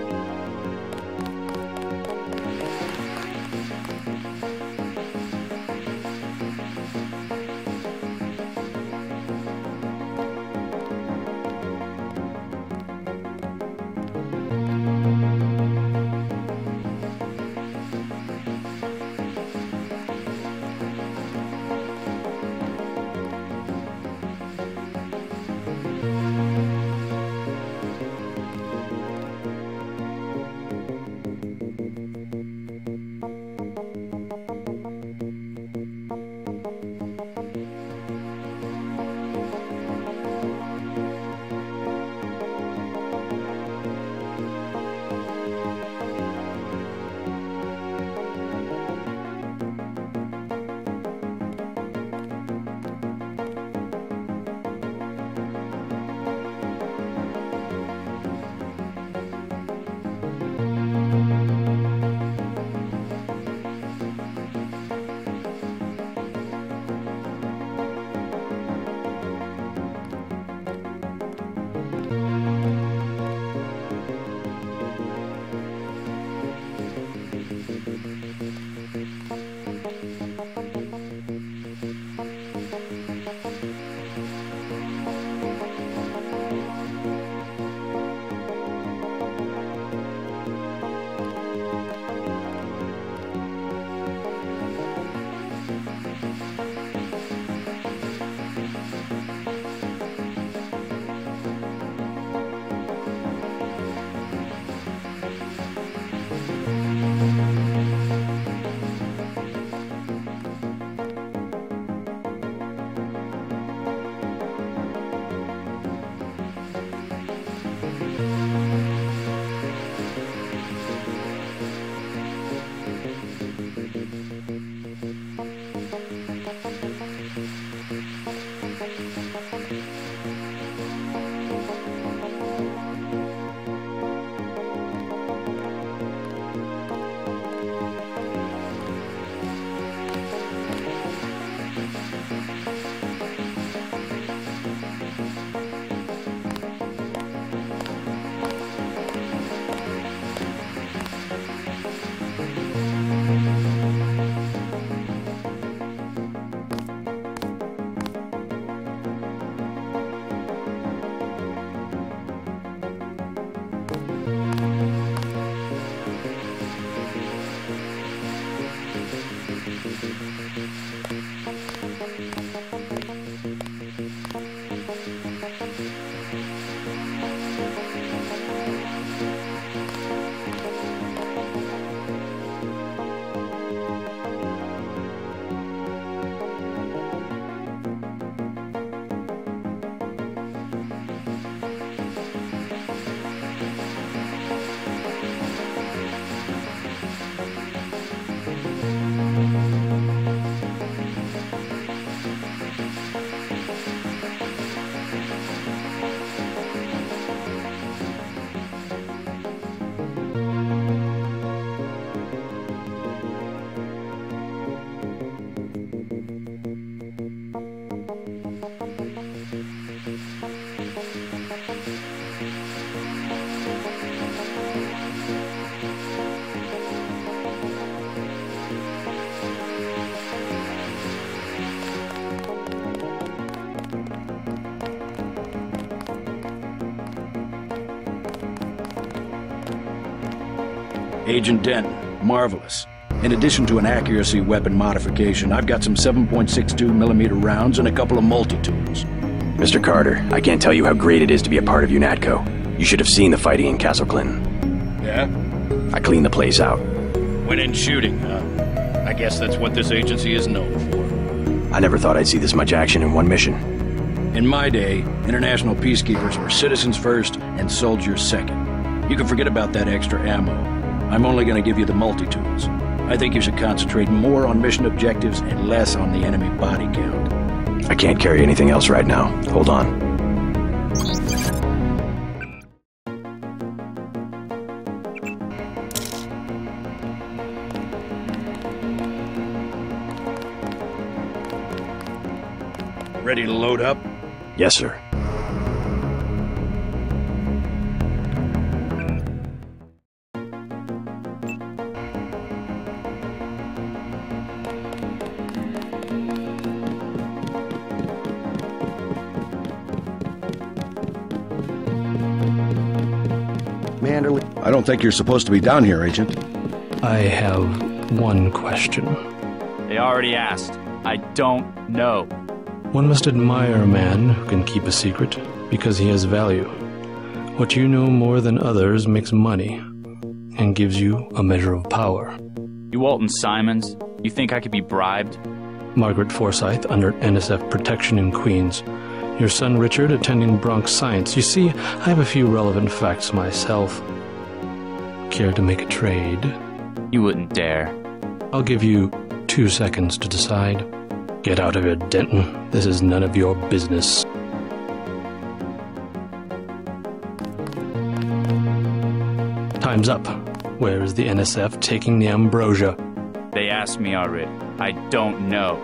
Agent Denton, marvelous. In addition to an accuracy weapon modification, I've got some 7.62mm rounds and a couple of multi-tools. Mr. Carter, I can't tell you how great it is to be a part of UNATCO. You should have seen the fighting in Castle Clinton. Yeah? I cleaned the place out. Went in shooting, huh? I guess that's what this agency is known for. I never thought I'd see this much action in one mission. In my day, international peacekeepers were citizens first and soldiers second. You can forget about that extra ammo. I'm only going to give you the multi-tools. I think you should concentrate more on mission objectives and less on the enemy body count. I can't carry anything else right now. Hold on. Ready to load up? Yes, sir. Manderley. I don't think you're supposed to be down here, Agent. I have one question. They already asked. I don't know. One must admire a man who can keep a secret because he has value. What you know more than others makes money and gives you a measure of power. You Walton Simons? You think I could be bribed? Margaret Forsyth under NSF protection in Queens. Your son Richard attending Bronx Science. You see, I have a few relevant facts myself. Care to make a trade? You wouldn't dare. I'll give you 2 seconds to decide. Get out of here, Denton. This is none of your business. Time's up. Where is the NSF taking the ambrosia? They asked me already. I don't know.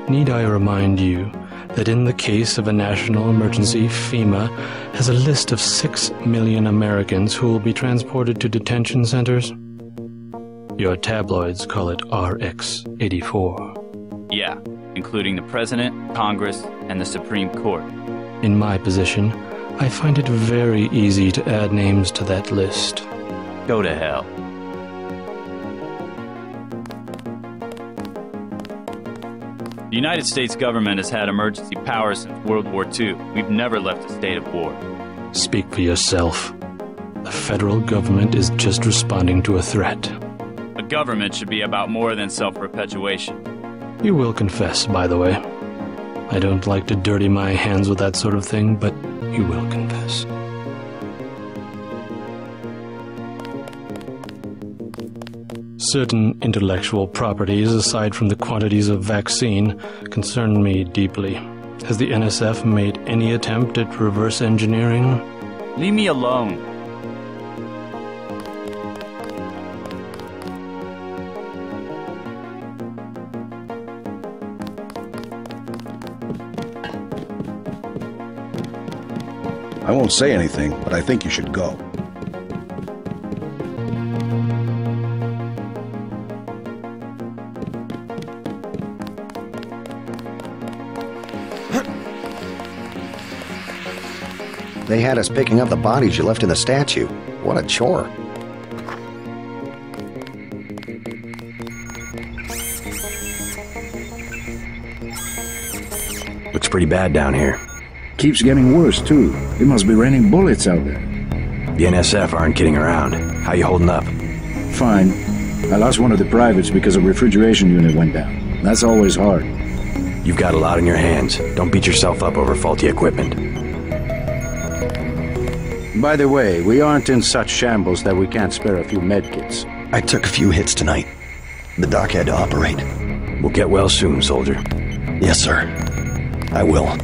Need I remind you that in the case of a national emergency, FEMA has a list of 6 million Americans who will be transported to detention centers? Your tabloids call it RX-84. Yeah, including the President, Congress, and the Supreme Court. In my position, I find it very easy to add names to that list. Go to hell. The United States government has had emergency powers since World War II. We've never left a state of war. Speak for yourself. The federal government is just responding to a threat. A government should be about more than self-perpetuation. You will confess, by the way. I don't like to dirty my hands with that sort of thing, but you will confess. Certain intellectual properties, aside from the quantities of vaccine, concern me deeply. Has the NSF made any attempt at reverse engineering? Leave me alone. I won't say anything, but I think you should go. They had us picking up the bodies you left in the statue. What a chore. Looks pretty bad down here. Keeps getting worse, too. It must be raining bullets out there. The NSF aren't kidding around. How you holding up? Fine. I lost one of the privates because a refrigeration unit went down. That's always hard. You've got a lot on your hands. Don't beat yourself up over faulty equipment. By the way, we aren't in such shambles that we can't spare a few medkits. I took a few hits tonight. The doc had to operate. We'll get well soon, soldier. Yes, sir. I will.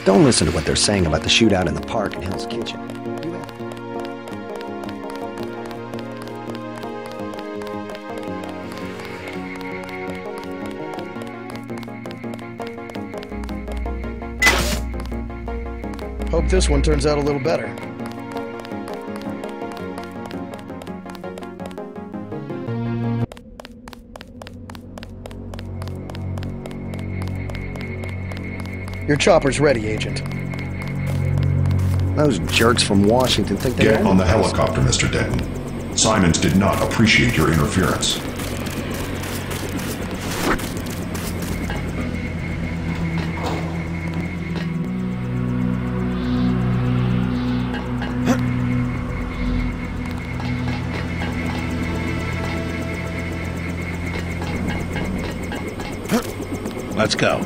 Don't listen to what they're saying about the shootout in the park and Hell's Kitchen. Hope this one turns out a little better. Your chopper's ready, Agent. Those jerks from Washington think they Get on the helicopter, Mr. Denton. Simons did not appreciate your interference. Let's go.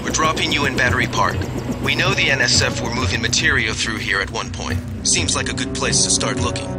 We're dropping you in Battery Park. We know the NSF were moving material through here at one point. Seems like a good place to start looking.